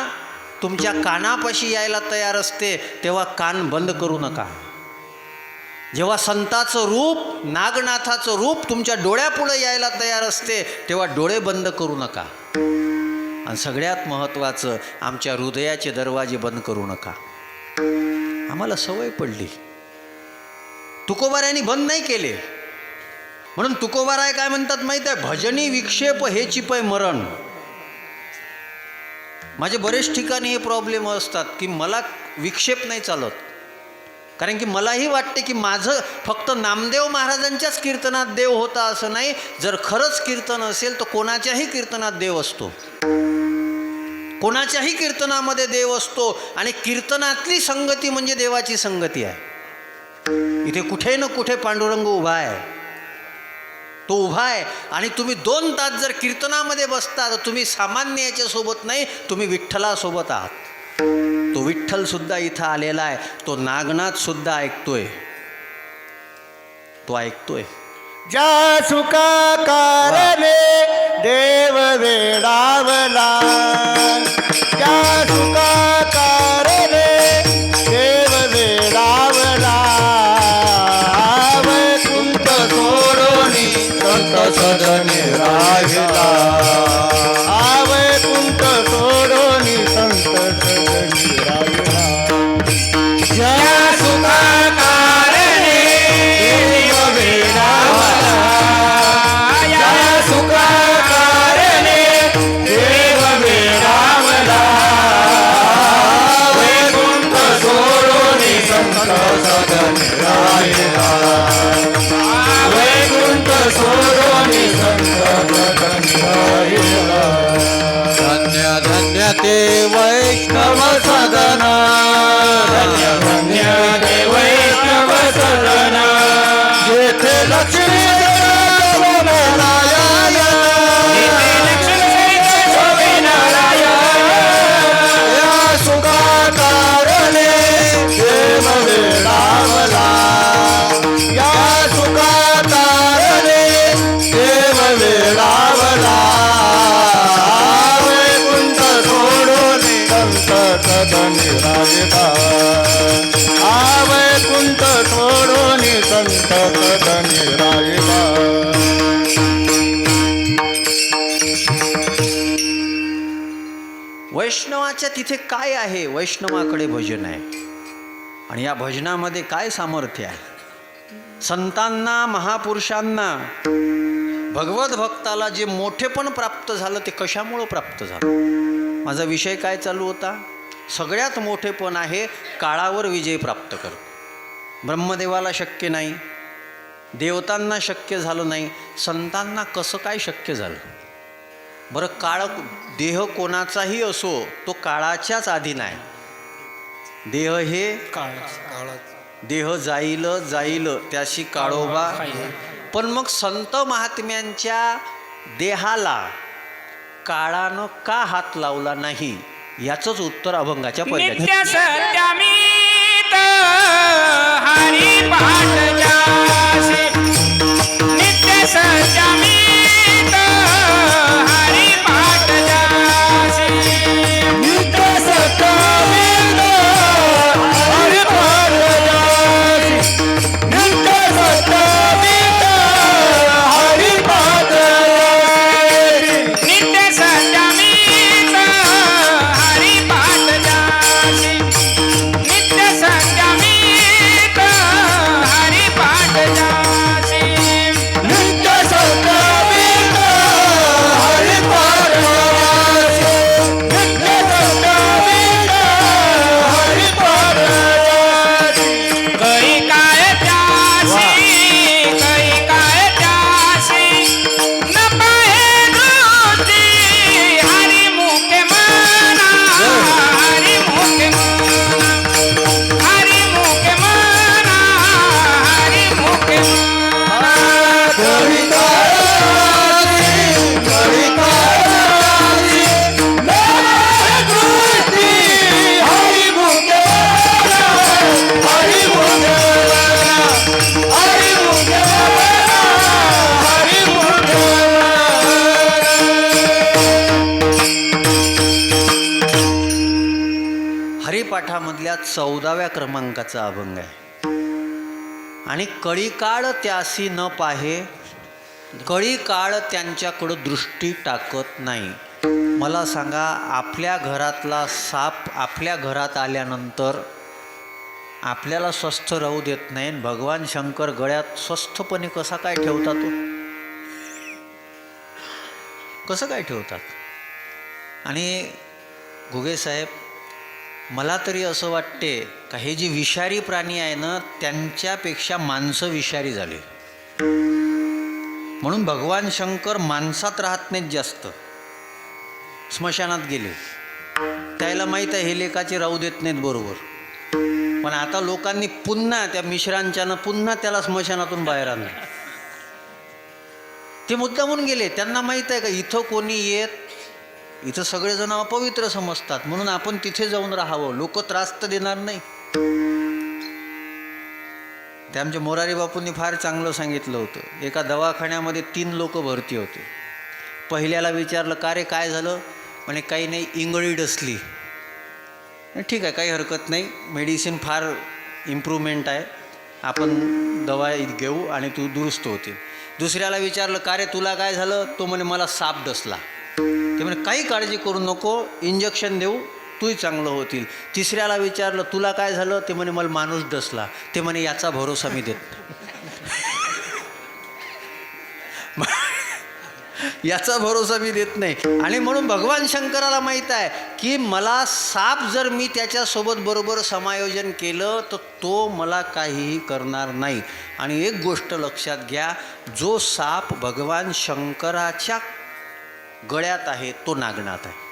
तुमच्या कानापाशी यायला तयार असते तेव्हा कान बंद करू नका. जेव्हा संताचं रूप, नागनाथाचं रूप तुमच्या डोळ्यापुढे यायला तयार असते, तेव्हा डोळे बंद करू नका. आणि सगळ्यात महत्त्वाचं, आमच्या हृदयाचे दरवाजे बंद करू नका. आम्हाला सवय पडली. तुकोबारायांनी बंद नाही केले. म्हणून तुकोबाराय काय म्हणतात माहीत आहे, भजनी विक्षेप हेची पै मरण. माझे बरेच ठिकाणी हे प्रॉब्लेम असतात की मला विक्षेप नाही चालत, कारण की मलाही वाटते की माझं फक्त नामदेव महाराजांच्याच कीर्तनात देव होता असं नाही. जर खरंच कीर्तन असेल तर कोणाच्याही कीर्तनात देव असतो, कोणाच्याही कीर्तनामध्ये देव असतो. आणि कीर्तनातली संगती म्हणजे देवाची संगती आहे. इथे कुठे न कुठे पांडुरंग उभा आहे, तो उभा आहे. आणि तुम्ही 2 तास जर कीर्तनामध्ये बसता तर तुम्ही सामान्य याच्यासोबत नाही, तुम्ही विठ्ठलासोबत आहात. तो विठ्ठल सुद्धा इथं आलेला आहे, तो नागनाथ सुद्धा ऐकतोय, तो ऐकतोय. ज्या सुखा कारणे देव वेडावला, ज्या सुखा कारणे देव वेडावला, वैकुंठ सोडोनी संत सदनी राहिला, वैकुंठ सोडोनी संत सदनी राहिला. ज्या सुखा कारणे देव वेडावला, ज्या सुखा कारणे देव वेडावला, वैकुंठ सोडोनी संत सदनी राहिला, वैकुंठ सोडोनी संत सदनी राहिला. धन्य धन्य ते वैष्णव सदन, धन्य धन्य ते वैष्णव सदन, जेथे लक्ष्मी नारायण, या सुखा कारणे देव वेडावला, या सुखा कारणे देव वेडावला, वैकुंठ सोडून संत सदनी राहिला, वैकुंठ सोडून संत सदनी राहिला. वैष्णवाच्या तिथे काय आहे? वैष्णवाकडे भजन आहे. आणि या भजनामध्ये काय सामर्थ्य आहे? संतांना, महापुरुषांना, भगवत भक्ताला जे मोठेपण प्राप्त झालं ते कशामुळं प्राप्त झालं? माझा विषय काय चालू होता? सगळ्यात मोठेपण आहे काळावर विजय प्राप्त कर. ब्रह्मदेवाला शक्य नाही, देवतांना शक्य झालं नाही, संतांना कसं काय शक्य झालं? बरं, काळ, देह कोणाचाही असो तो काळाच्याच अधीन आहे. देह हे देह जाईल जाईल त्याशी काळोबा. पण मग संत महात्म्यांच्या देहाला काळानं का हात लावला नाही याचंच उत्तर अभंगाच्या पहिल्या. नित्य सत्यामीत हरी पाठ जासी, नित्य सत्यामीत हरी पाठ जासी, नित्य सत्यामीत हरी पाठ जासी, नित्य सत्यामीत हरी पाठ जासी, नित्य सत्यामीत हरी पाठ जासी, नित्य सत्यामीत हरी पाठ जासी, नित्य सत्यामीत हरी पाठ जासी, नित्य सत्यामीत हरी पाठ जासी. कई काय त्यासी, कई काय त्यासी, न पाहे दृष्टी हरी मुखे मना, हरी मुखे मना, हरी मुखे मना, हरी मुखे मना. करी काळजी, करी काळजी, दृष्टी हरी मुखे मना, हरी मुखे मना, हरी मुखे मना, हरी मुखे हरिपाठामधल्या 14व्या क्रमांकाचा अभंग आहे. आणि कळीकाळ त्यासी न पाहे, कळीकाळ त्यांच्याकडं दृष्टी टाकत नाही. मला सांगा, आपल्या घरातला साप आपल्या घरात आल्यानंतर आपल्याला स्वस्थ राहू देत नाही. भगवान शंकर गळ्यात स्वस्थपणे कसा काय ठेवतात तो? कसं काय ठेवतात? आणि घुगे साहेब, मला तरी असं वाटते का हे जे विषारी प्राणी आहे ना, त्यांच्यापेक्षा माणसं विषारी झाले. म्हणून भगवान शंकर माणसात राहत नाहीत जास्त, स्मशानात गेले. त्याला माहीत आहे हे लेकाचे राहू देत नाहीत बरोबर. पण आता लोकांनी पुन्हा त्या मिश्रांच्यानं पुन्हा त्याला स्मशानातून बाहेर आणलं. ते मुद्दामून गेले. त्यांना माहीत आहे का इथं कोणी येत, इथं सगळेजण अपवित्र समजतात, म्हणून आपण तिथे जाऊन राहावं, लोक त्रास तर देणार नाही. ते आमच्या मोरारी बापूंनी फार चांगलं सांगितलं होतं. एका दवाखान्यामध्ये 3 लोक भरती होते. पहिल्याला विचारलं, का रे काय झालं? म्हणे काही नाही, इंगळी डसली. ठीक आहे, काही हरकत नाही, मेडिसिन फार इम्प्रूव्हमेंट आहे, आपण दवा घेऊ आणि तू दुरुस्त होतील. दुसऱ्याला विचारलं, का रे तुला काय झालं? तो म्हणे मला साप डसला. ते म्हणे काही काळजी करू नको, इंजेक्शन देऊ, तूही चांगलं होतील. तिसऱ्याला विचारलं, तुला काय झालं? ते म्हणे मला माणूस डसला. ते म्हणे याचा भरोसा मी देत याचा भरोसा मी देत नाही. आणि म्हणून भगवान शंकराला माहीत आहे की मला साप जर मी त्याच्यासोबत बरोबर समायोजन केलं तर तो मला काहीही करणार नाही. आणि एक गोष्ट लक्षात घ्या, जो साप भगवान शंकराच्या गळ्यात आहे तो नागनाथ आहे.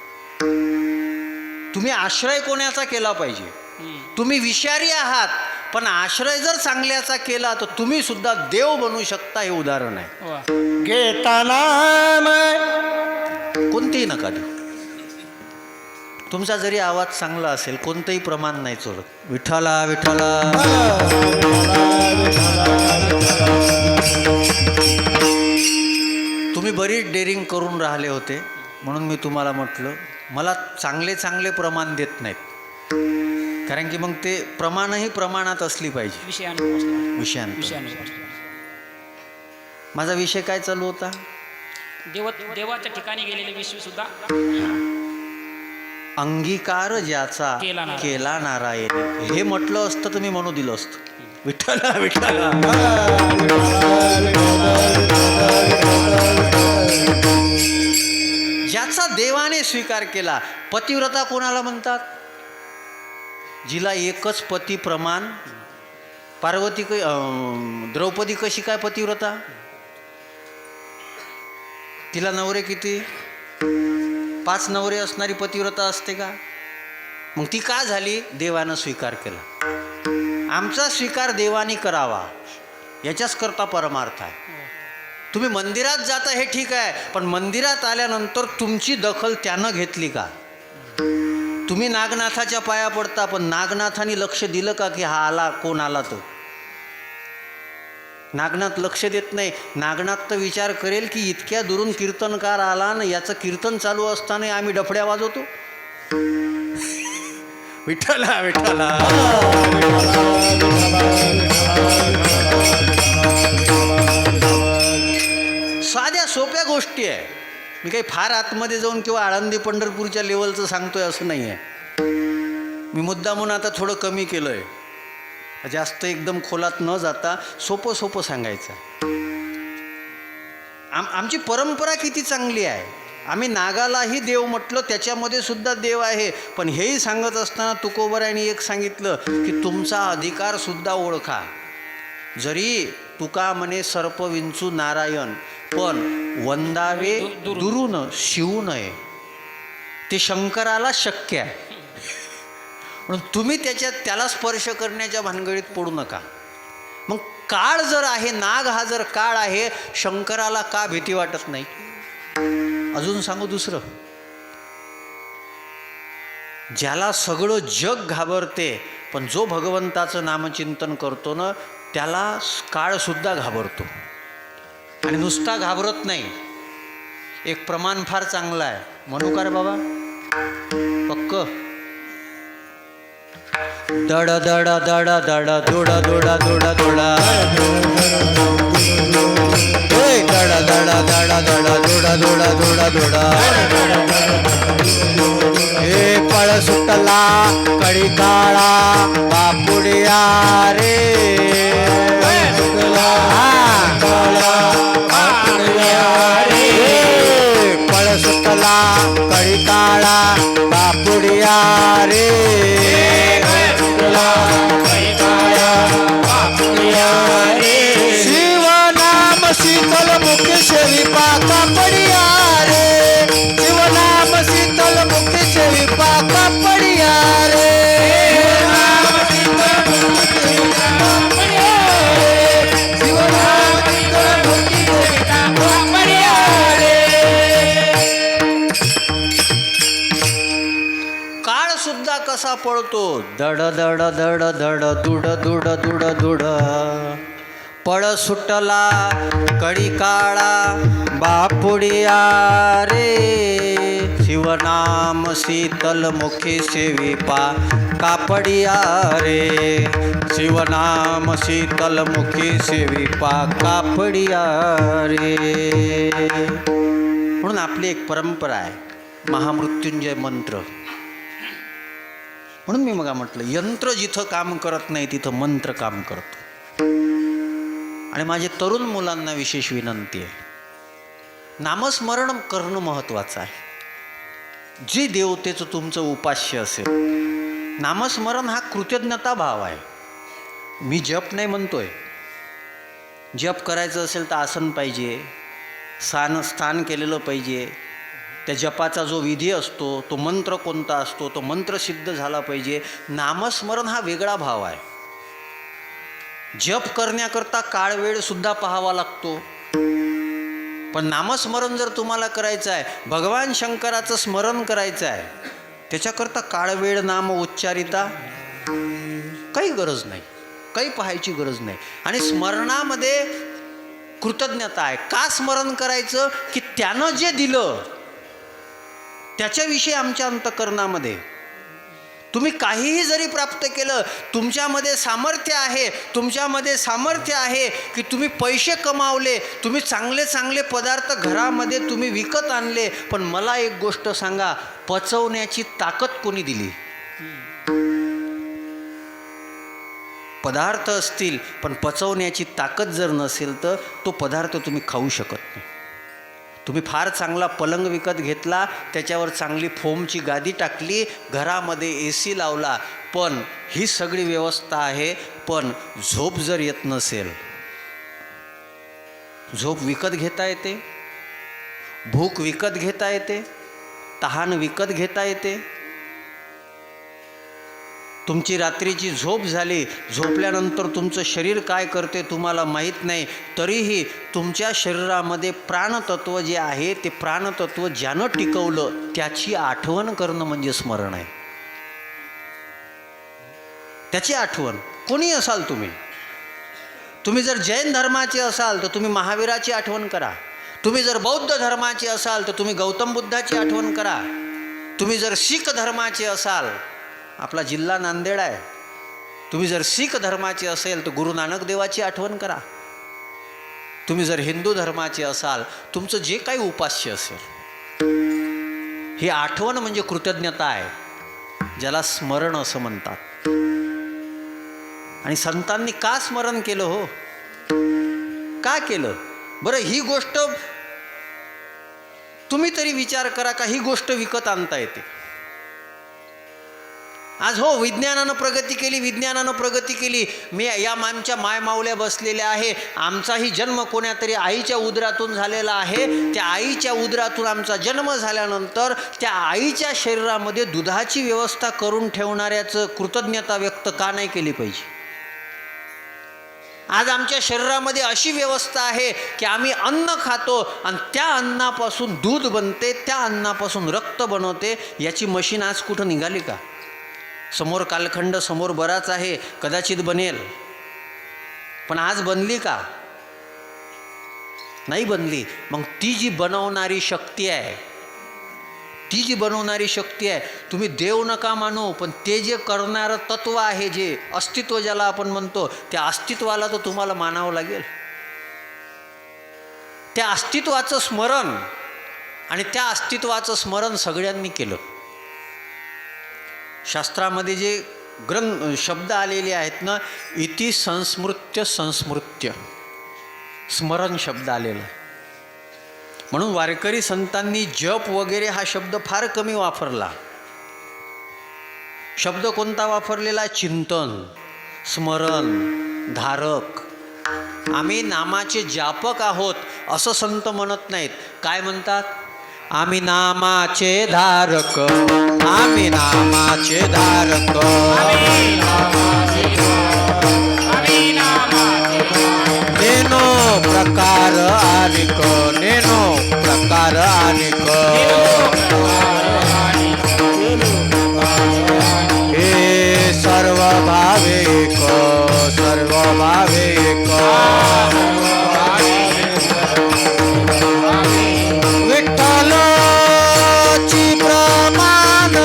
तुम्ही आश्रय कोणाचा केला पाहिजे? तुम्ही विषारी आहात, पण आश्रय जर चांगल्याचा केला तर तुम्ही सुद्धा देव बनू शकता. हे उदाहरण आहे. घेताना कोणतेही नका देऊ. तुमचा जरी आवाज चांगला असेल, कोणतंही प्रमाण नाही चलत. विठ्ठला विठ्ठला. तुम्ही बरीच डेअरिंग करून राहिले होते, म्हणून मी तुम्हाला म्हटलं मला चांगले चांगले प्रमाण देत नाहीत, कारण की मग ते प्रमाणही प्रमाणात असली पाहिजे. विषयांत माझा विषय काय चालू होता? देवाच्या ठिकाणी गेलेले विश्व सुद्धा अंगीकार ज्याचा केला नारायण. हे म्हटलं असतं तर मी म्हणू दिलं असतं. विठ्ठला विठ्ठला. ज्याचा देवाने स्वीकार केला. पतिव्रता कोणाला म्हणतात? जिला एकच पती प्रमाण. पार्वती द्रौपदी कशी काय पतिव्रता? तिला नवरे किती? 5 नवरे असणारी पतिव्रता असते का? मग ती का झाली? देवानं स्वीकार केला. आमचा स्वीकार देवाने करावा, याच्याच करता परमार्थ आहे. तुम्ही मंदिरात जाता हे ठीक आहे, पण मंदिरात आल्यानंतर तुमची दखल त्यानं घेतली का? तुम्ही नागनाथाच्या पाया पडता, पण नागनाथाने लक्ष दिलं का की हा आला, कोण आला? तर नागनाथ लक्ष देत नाही. नागनाथ तर विचार करेल की इतक्या दुरून कीर्तनकार आला ना, याचं कीर्तन चालू असताना आम्ही डफड्या वाजवतो. विठ्ठला विठ्ठला. साध्या सोप्या गोष्टी आहे. मी काही फार आतमध्ये जाऊन किंवा आळंदी पंढरपूरच्या लेवलचं सांगतोय असं नाही आहे. मी मुद्दामून आता थोडं कमी केलं आहे, जास्त एकदम खोलात न जाता सोपं सोपं सांगायचं. आमची परंपरा किती चांगली आहे. आम्ही नागालाही देव म्हटलं, त्याच्यामध्ये सुद्धा देव आहे. पण हेही सांगत असताना तुकोबरायांनी एक सांगितलं की तुमचा अधिकार सुद्धा ओळखा. जरी तुका म्हणे सर्प विंचू नारायण, पण वंदावे दुरून शिवू नये. ते शंकराला शक्य आहे, म्हणून तुम्ही त्याला स्पर्श करण्याच्या भानगडीत पडू नका. मग काळ जर आहे, नाग हा जर काळ आहे, शंकराला का भीती वाटत नाही? अजून सांगू दुसरं. ज्याला सगळं जग घाबरते, पण जो भगवंताचं नामचिंतन करतो ना, त्याला काळ सुद्धा घाबरतो. आणि नुसता घाबरत नाही, एक प्रमाण फार चांगलं आहे. म्हणू का रे बाबा? पक्क दड दड दड दड दुड दुड दुड दुड ए दड दड दड दड दुड दुड दुड दुड ए पळ सुटला कडी काळा बापुडिया रे पळ सुटला कडी काळा बापुडिया रे शिवनाम शीतल मुकेश्वरी पाका पडिया रे शिवनाम शीतल मुकेश्वरी पाका पडिया रे काळ सुद्धा कसा पळतो दड दड दड दड दुड दुड दुड दुड पळ सुटला कडी काळा बापुडिया रे शिवनाम शीतल मुखी सेविपा कापडिया रे शिवनाम शीतल मुखी सेविपा कापडिया रे. म्हणून आपली एक परंपरा आहे महामृत्युंजय मंत्र. म्हणून मी मग म्हटलं यंत्र जिथं काम करत नाही तिथं मंत्र काम करतो. आणि माझे तरुण मुलांना विशेष विनंती आहे, नामस्मरण करणं महत्त्वाचं आहे. जे देवतेचं तुमचं उपास्य असेल, नामस्मरण हा कृतज्ञता भाव आहे. मी जप नाही म्हणतोय. जप करायचं असेल तर आसन पाहिजे, स्थान केलेलं पाहिजे. त्या जपाचा जो विधी असतो, तो मंत्र कोणता असतो, तो मंत्र सिद्ध झाला पाहिजे. नामस्मरण हा वेगळा भाव आहे. जप करण्याकरता काळ वेळ सुद्धा पाहावा लागतो. पण नामस्मरण जर तुम्हाला करायचं आहे, भगवान शंकराचं स्मरण करायचं आहे, त्याच्याकरता काळ वेळ नाम उच्चारिता काही गरज नाही, काही पाहायची गरज नाही. आणि स्मरणामध्ये कृतज्ञता आहे. का स्मरण करायचं की त्यानं जे दिलं त्याच्याविषयी आमच्या अंतःकरणामध्ये तुम्ही काहीही जरी प्राप्त केलं, तुमच्यामध्ये सामर्थ्य आहे, तुमच्यामध्ये सामर्थ्य आहे की तुम्ही पैसे कमावले, तुम्ही चांगले चांगले पदार्थ घरामध्ये तुम्ही विकत आणले, पण मला एक गोष्ट सांगा, पचवण्याची ताकद कोणी दिली? पदार्थ असतील पण पचवण्याची ताकद जर नसेल तर तो पदार्थ तुम्ही खाऊ शकत नाही. तुम्ही फार चांगला पलंग विकत घेतला, त्याच्यावर चांगली फोमची गादी टाकली, घरामध्ये AC लावला, पण ही सगळी व्यवस्था आहे, पण झोप जर येत नसेल, झोप विकत घेता येते, भूक विकत घेता येते, तहान विकत घेता येते. तुमची रात्रीची झोप झाली, झोपल्यानंतर तुमचं शरीर काय करते तुम्हाला माहीत नाही, तरीही तुमच्या शरीरामध्ये प्राणतत्व जे आहे ते प्राणतत्व ज्यानं टिकवलं त्याची आठवण करणं म्हणजे स्मरण आहे. त्याची आठवण. कोणी असाल तुम्ही, तुम्ही जर जैन धर्माचे असाल तर तुम्ही महावीराची आठवण करा. तुम्ही जर बौद्ध धर्माचे असाल तर तुम्ही गौतम बुद्धाची आठवण करा. तुम्ही जर शीख धर्माचे असाल, आपला जिल्हा नांदेड आहे, तुम्ही जर शीख धर्माचे असेल तर गुरु नानक देवाची आठवण करा. तुम्ही जर हिंदू धर्माचे असाल, तुमचं जे काही उपास्य असेल, ही आठवण म्हणजे कृतज्ञता आहे, ज्याला स्मरण असं म्हणतात. आणि संतांनी का स्मरण केलं हो? का केलं बरं? ही गोष्ट तुम्ही तरी विचार करा का ही गोष्ट विकत आणता येते? आज हो, विज्ञानानं प्रगती केली, विज्ञानानं प्रगती केली. मी या आमच्या मायमाऊल्या बसलेल्या आहे. आमचाही जन्म कोण्यातरी आईच्या उदरातून झालेला आहे. त्या आईच्या उदरातून आमचा जन्म झाल्यानंतर त्या आईच्या शरीरामध्ये दुधाची व्यवस्था करून ठेवणाऱ्याचं कृतज्ञता व्यक्त का नाही केली पाहिजे? आज आमच्या शरीरामध्ये अशी व्यवस्था आहे की आम्ही अन्न खातो आणि त्या अन्नापासून दूध बनते, त्या अन्नापासून रक्त बनवते. याची मशीन आज कुठं निघाली का? समोर कालखंड समोर बराच आहे, कदाचित बनेल, पण आज बनली का? नाही बनली. मग ती जी बनवणारी शक्ती आहे ती जी बनवणारी शक्ती आहे. तुम्ही देव नका मानू, पण ते जे करणारं तत्व आहे, जे अस्तित्व ज्याला आपण म्हणतो, त्या अस्तित्वाला तर तुम्हाला मानावं लागेल. त्या अस्तित्वाचं स्मरण, आणि त्या अस्तित्वाचं स्मरण सगळ्यांनी केलं. शास्त्रामध्ये जे शब्द आलेले आहेत ना, इति संस्मृत्य संस्मृत्य, स्मरण शब्द आलेला. म्हणून वारकरी संतांनी जप वगैरे हा शब्द फार कमी वापरला. शब्द कोणता वापरलेला? चिंतन, स्मरण, धारक. आम्ही नामाचे जापक आहोत असं संत म्हणत नाहीत. काय म्हणतात? आम्ही नामाचे धारक, आम्ही नामाचे धारक. नेनो प्रकार आनिक, नेनो प्रकार आनिक. हे सर्व भाविक, सर्व भाविक. विठ्ठलाची प्रमाण,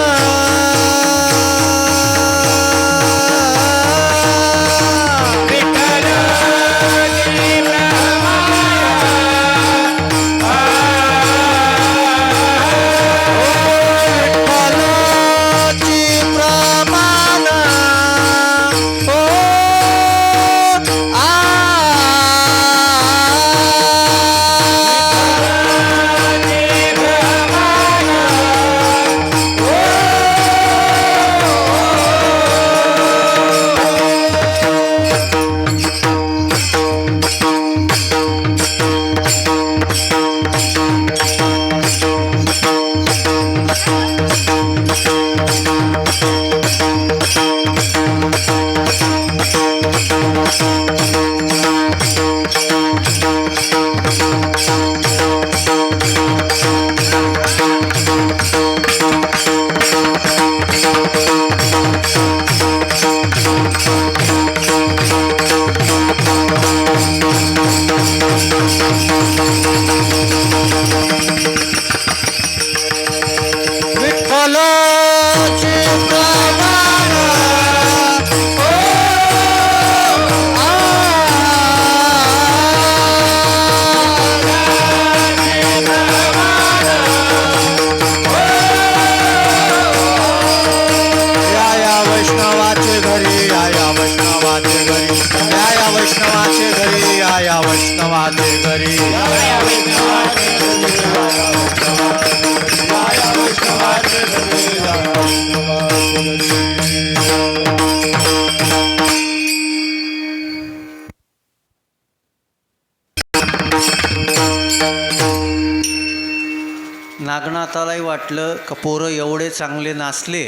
नागनाथालाही वाटलं का पोरं एवढे चांगले नाचले,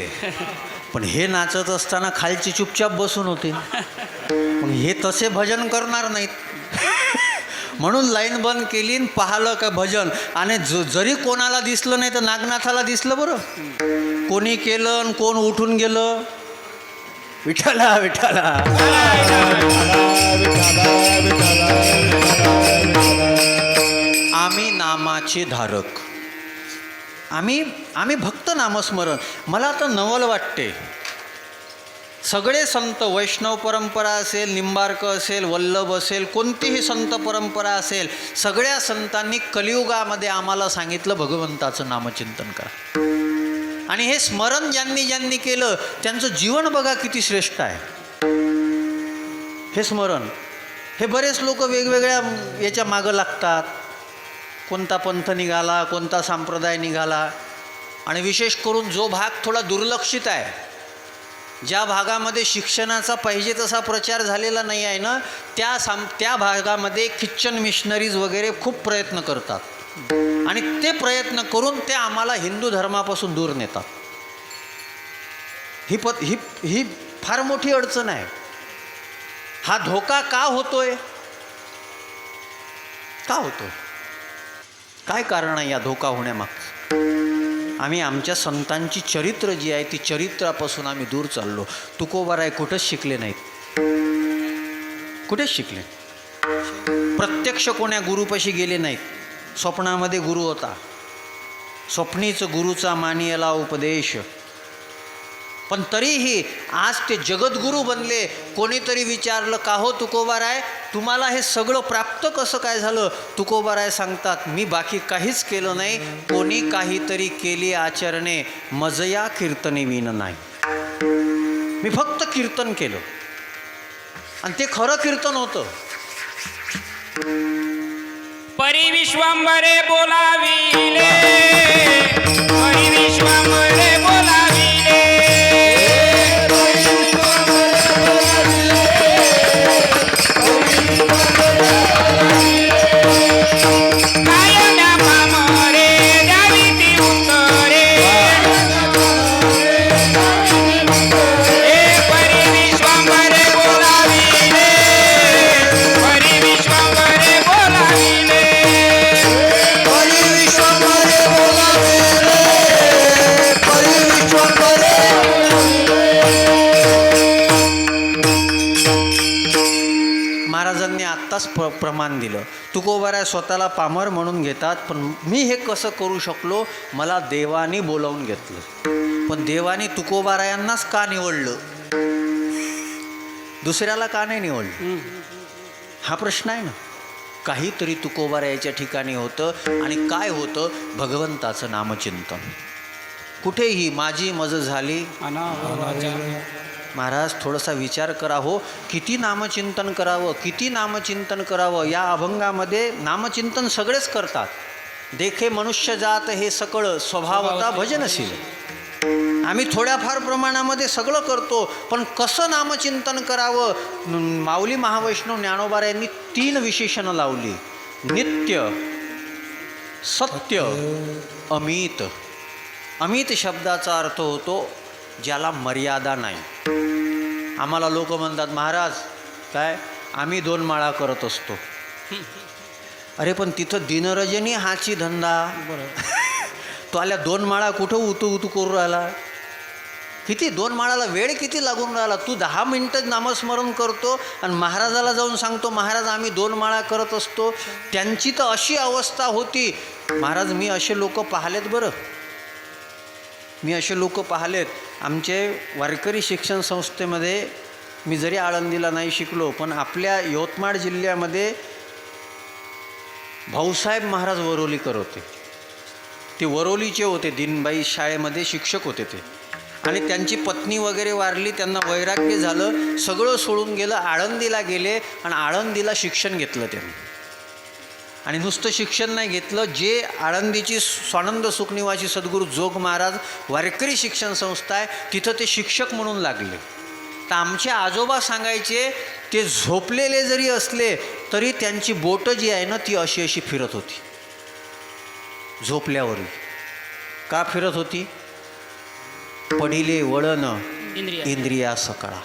पण हे नाचत असताना खालची चुपचाप बसून होते. पण हे तसे भजन करणार नाहीत. म्हणून लाईन बंद केली, पाहिलं का भजन. आणि जरी कोणाला दिसलं नाही तर नागनाथाला दिसलं बरं. कोणी केलं आणि कोण उठून गेलं. विठ्ठला विठ्ठला. आम्ही नामाचे धारक, आम्ही भक्त नामस्मरण. मला आता नवल वाटते, सगळे संत, वैष्णव परंपरा असेल, निंबार्क असेल, वल्लभ असेल, कोणतीही संत परंपरा असेल, सगळ्या संतांनी कलियुगामध्ये आम्हाला सांगितलं भगवंताचं नामचिंतन करा. आणि हे स्मरण ज्यांनी ज्यांनी केलं त्यांचं जीवन बघा किती श्रेष्ठ आहे. हे स्मरण, हे बरेच लोक वेगवेगळ्या याच्या मागं लागतात. कोणता पंथ निघाला, कोणता संप्रदाय निघाला. आणि विशेष करून जो भाग थोडा दुर्लक्षित आहे, ज्या भागामध्ये शिक्षणाचा पाहिजे तसा प्रचार झालेला नाही आहे ना, त्या भागामध्ये ख्रिश्चन मिशनरीज वगैरे खूप प्रयत्न करतात. आणि ते प्रयत्न करून ते आम्हाला हिंदू धर्मापासून दूर नेतात. ही फार मोठी अडचण आहे. हा धोका का होतोय? का होतोय? काय कारण आहे या धोका होण्यामागचं? आम्ही आमच्या संतांची चरित्र जी आहे ती चरित्रापासून आम्ही दूर चाललो. तुकोबाराय कुठंच शिकले नाहीत, कुठेच शिकले. प्रत्यक्ष कोण्या गुरुपाशी गेले नाहीत. स्वप्नामध्ये गुरु होता, स्वप्नीच गुरुचा मानियला उपदेश. पण तरीही आज ते जगद्गुरू बनले. कोणीतरी विचारलं का हो तुकोबाराय, तुम्हाला हे सगळं प्राप्त कसं काय झालं? तुकोबाराय सांगतात, मी बाकी काहीच केलं नाही, कोणी काहीतरी केली आचरणे, मजया कीर्तने विन नाही. मी फक्त कीर्तन केलं आणि ते खरं कीर्तन होतं. परी विश्वंभरे बोलाविले, परी विश्वंभरे बोलाविले, कायम्या पामरे द्यावी ती उत्तरे. परी विश्वंभरे बोलाविले, परी विश्वंभरे बोलाविले. महाराजांनी आत्ताच प्रमाण दिलं. तुकोबाराय स्वतःला पामर म्हणून घेतात, पण मी हे कसं करू शकलो? मला देवाने बोलावून घेतलं. पण देवाने तुकोबारायांनाच का निवडलं, दुसऱ्याला का नाही निवडलं? हा प्रश्न आहे ना. काहीतरी तुकोबारायाच्या ठिकाणी होतं आणि काय होतं? भगवंताचं नामचिंतन. कुठेही माझी मज झाली. महाराज थोडासा विचार करा हो, किती नामचिंतन करावं, किती नामचिंतन करावं. या अभंगामध्ये नामचिंतन सगळेच करतात. देखे मनुष्य जात हे सकळ स्वभावता भजनशील. आम्ही थोड्याफार प्रमाणामध्ये सगळं करतो, पण कसं नामचिंतन करावं? माऊली महावैष्णव ज्ञानोबा यांनी 3 विशेषणं लावली. नित्य, सत्य, अमित. अमित शब्दाचा अर्थ होतो ज्याला मर्यादा नाही. आम्हाला लोक म्हणतात, महाराज काय आम्ही 2 माळा करत असतो. अरे पण तिथं दिनरजनी हाची धंदा. तो आल्या 2 माळा कुठं उतू उतू करू राहिला? किती 2 माळाला वेळ किती लागून राहिला? तू 10 मिनटं नामस्मरण करतो आणि महाराजाला जाऊन सांगतो, महाराज आम्ही 2 माळा करत असतो. त्यांची तर अशी अवस्था होती. महाराज मी असे लोक पाहिलेत बरं, मी असे लोक पाहिलेत. आमचे वारकरी शिक्षण संस्थेमध्ये मी जरी आळंदीला नाही शिकलो, पण आपल्या यवतमाळ जिल्ह्यामध्ये भाऊसाहेब महाराज वरोलीकर होते. ते वरोलीचे होते, दिनबाई शाळेमध्ये शिक्षक होते ते. आणि त्यांची पत्नी वगैरे वारली, त्यांना वैराग्य झालं, सगळं सोडून गेलं, आळंदीला गेले आणि आळंदीला शिक्षण घेतलं त्यांनी. आणि नुसतं शिक्षण नाही घेतलं, जे आळंदीची स्वानंद सुखनिवासी सद्गुरू जोग महाराज वारकरी शिक्षण संस्था आहे, तिथं ते शिक्षक म्हणून लागले. तर आमचे आजोबा सांगायचे, ते झोपलेले जरी असले तरी त्यांची बोटं जी आहे ना ती अशी अशी फिरत होती झोपल्यावरही. का फिरत होती? पडिले वळण इंद्रिया सकळा.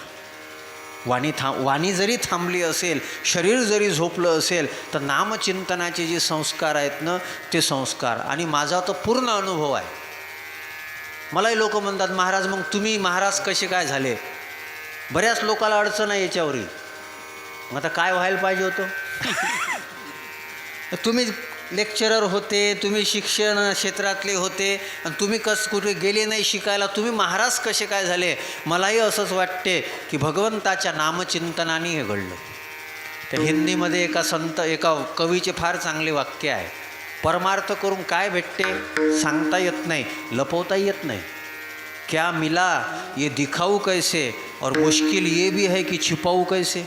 वाणी जरी थांबली असेल, शरीर जरी झोपलं असेल, तर नामचिंतनाचे जे संस्कार आहेत ना ते संस्कार. आणि माझा तर पूर्ण अनुभव आहे. मलाही लोक म्हणतात, महाराज मग तुम्ही महाराज कसे काय झाले? बऱ्याच लोकाला अडचण आहे याच्यावरही. मग आता काय व्हायला पाहिजे होतं? तुम्ही लेक्चरर होते, तुम्ही शिक्षण क्षेत्रातले होते आणि तुम्ही कुठे गेले नाही शिकायला, तुम्ही महाराज कसे काय झाले? मलाही असंच वाटते की भगवंताच्या नामचिंतनाने हे घडलं. त्या हिंदीमध्ये एका कवीचे फार चांगले वाक्य आहे. परमार्थ करून काय भेटते सांगता येत नाही, लपवता येत नाही. क्या मिला ये दिखाऊ कैसे और मुश्किल ये भी है कि छिपाऊ कैसे.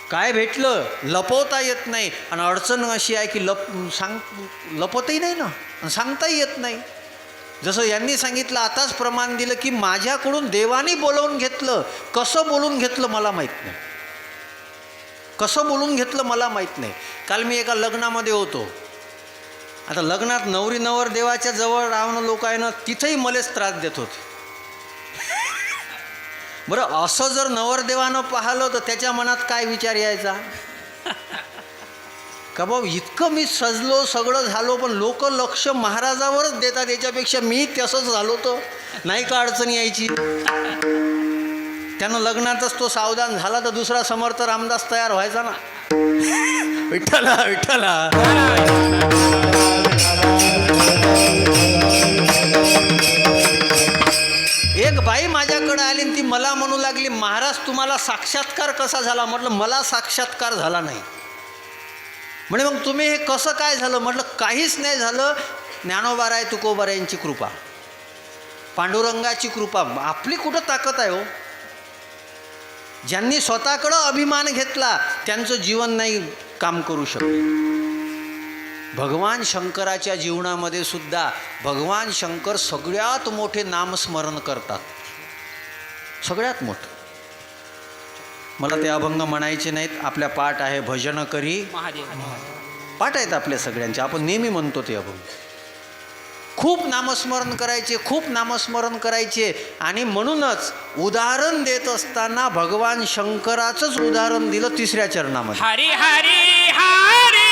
काय भेटलं लपवता येत नाही आणि अडचण अशी आहे की लपवतही नाही ना आणि सांगताही येत नाही. जसं यांनी सांगितलं, आताच प्रमाण दिलं की माझ्याकडून देवाने बोलवून घेतलं. कसं बोलून घेतलं मला माहीत नाही, कसं बोलून घेतलं मला माहीत नाही. काल मी एका लग्नामध्ये होतो. आता लग्नात नवरी नवर देवाच्या जवळ राहणं लोक आहे ना, तिथंही मलाच त्रास देत होते. बरं असं जर नवरदेवानं पाहिलं तर त्याच्या मनात काय विचार यायचा? का बाबा इतकं मी सजलो सगळं झालो, पण लोक लक्ष महाराजावरच देतात, याच्यापेक्षा मी तसंच झालो तर नाही का अडचण यायची? त्यानं लग्नातच तो सावधान झाला तर दुसरा समर्थ रामदास तयार व्हायचा ना. विठ्ठला विठ्ठला. लागली, महाराज तुम्हाला साक्षात्कार कसा झाला? म्हटलं मला साक्षात्कार झाला नाही. म्हणे मग तुम्ही हे कसं काय झालं? म्हटलं काहीच नाही झालं, ज्ञानोबाराय तुकोबारायांची कृपा, पांडुरंगाची कृपा. आपली कुठं ताकद आहे हो? ज्यांनी स्वतःकडं अभिमान घेतला त्यांचं जीवन नाही काम करू शकत. भगवान शंकराच्या जीवनामध्ये सुद्धा भगवान शंकर सगळ्यात मोठे नामस्मरण करतात, सगळ्यात मोठं. मला ते अभंग म्हणायचे नाहीत, आपल्या पाठ आहे भजन करी महादेव पाठ आहेत आपल्या सगळ्यांचे, आपण नेहमी म्हणतो ते अभंग. खूप नामस्मरण करायचे, खूप नामस्मरण करायचे. आणि म्हणूनच उदाहरण देत असताना भगवान शंकराचंच उदाहरण दिलं तिसऱ्या चरणामध्ये. हरी हरी हरी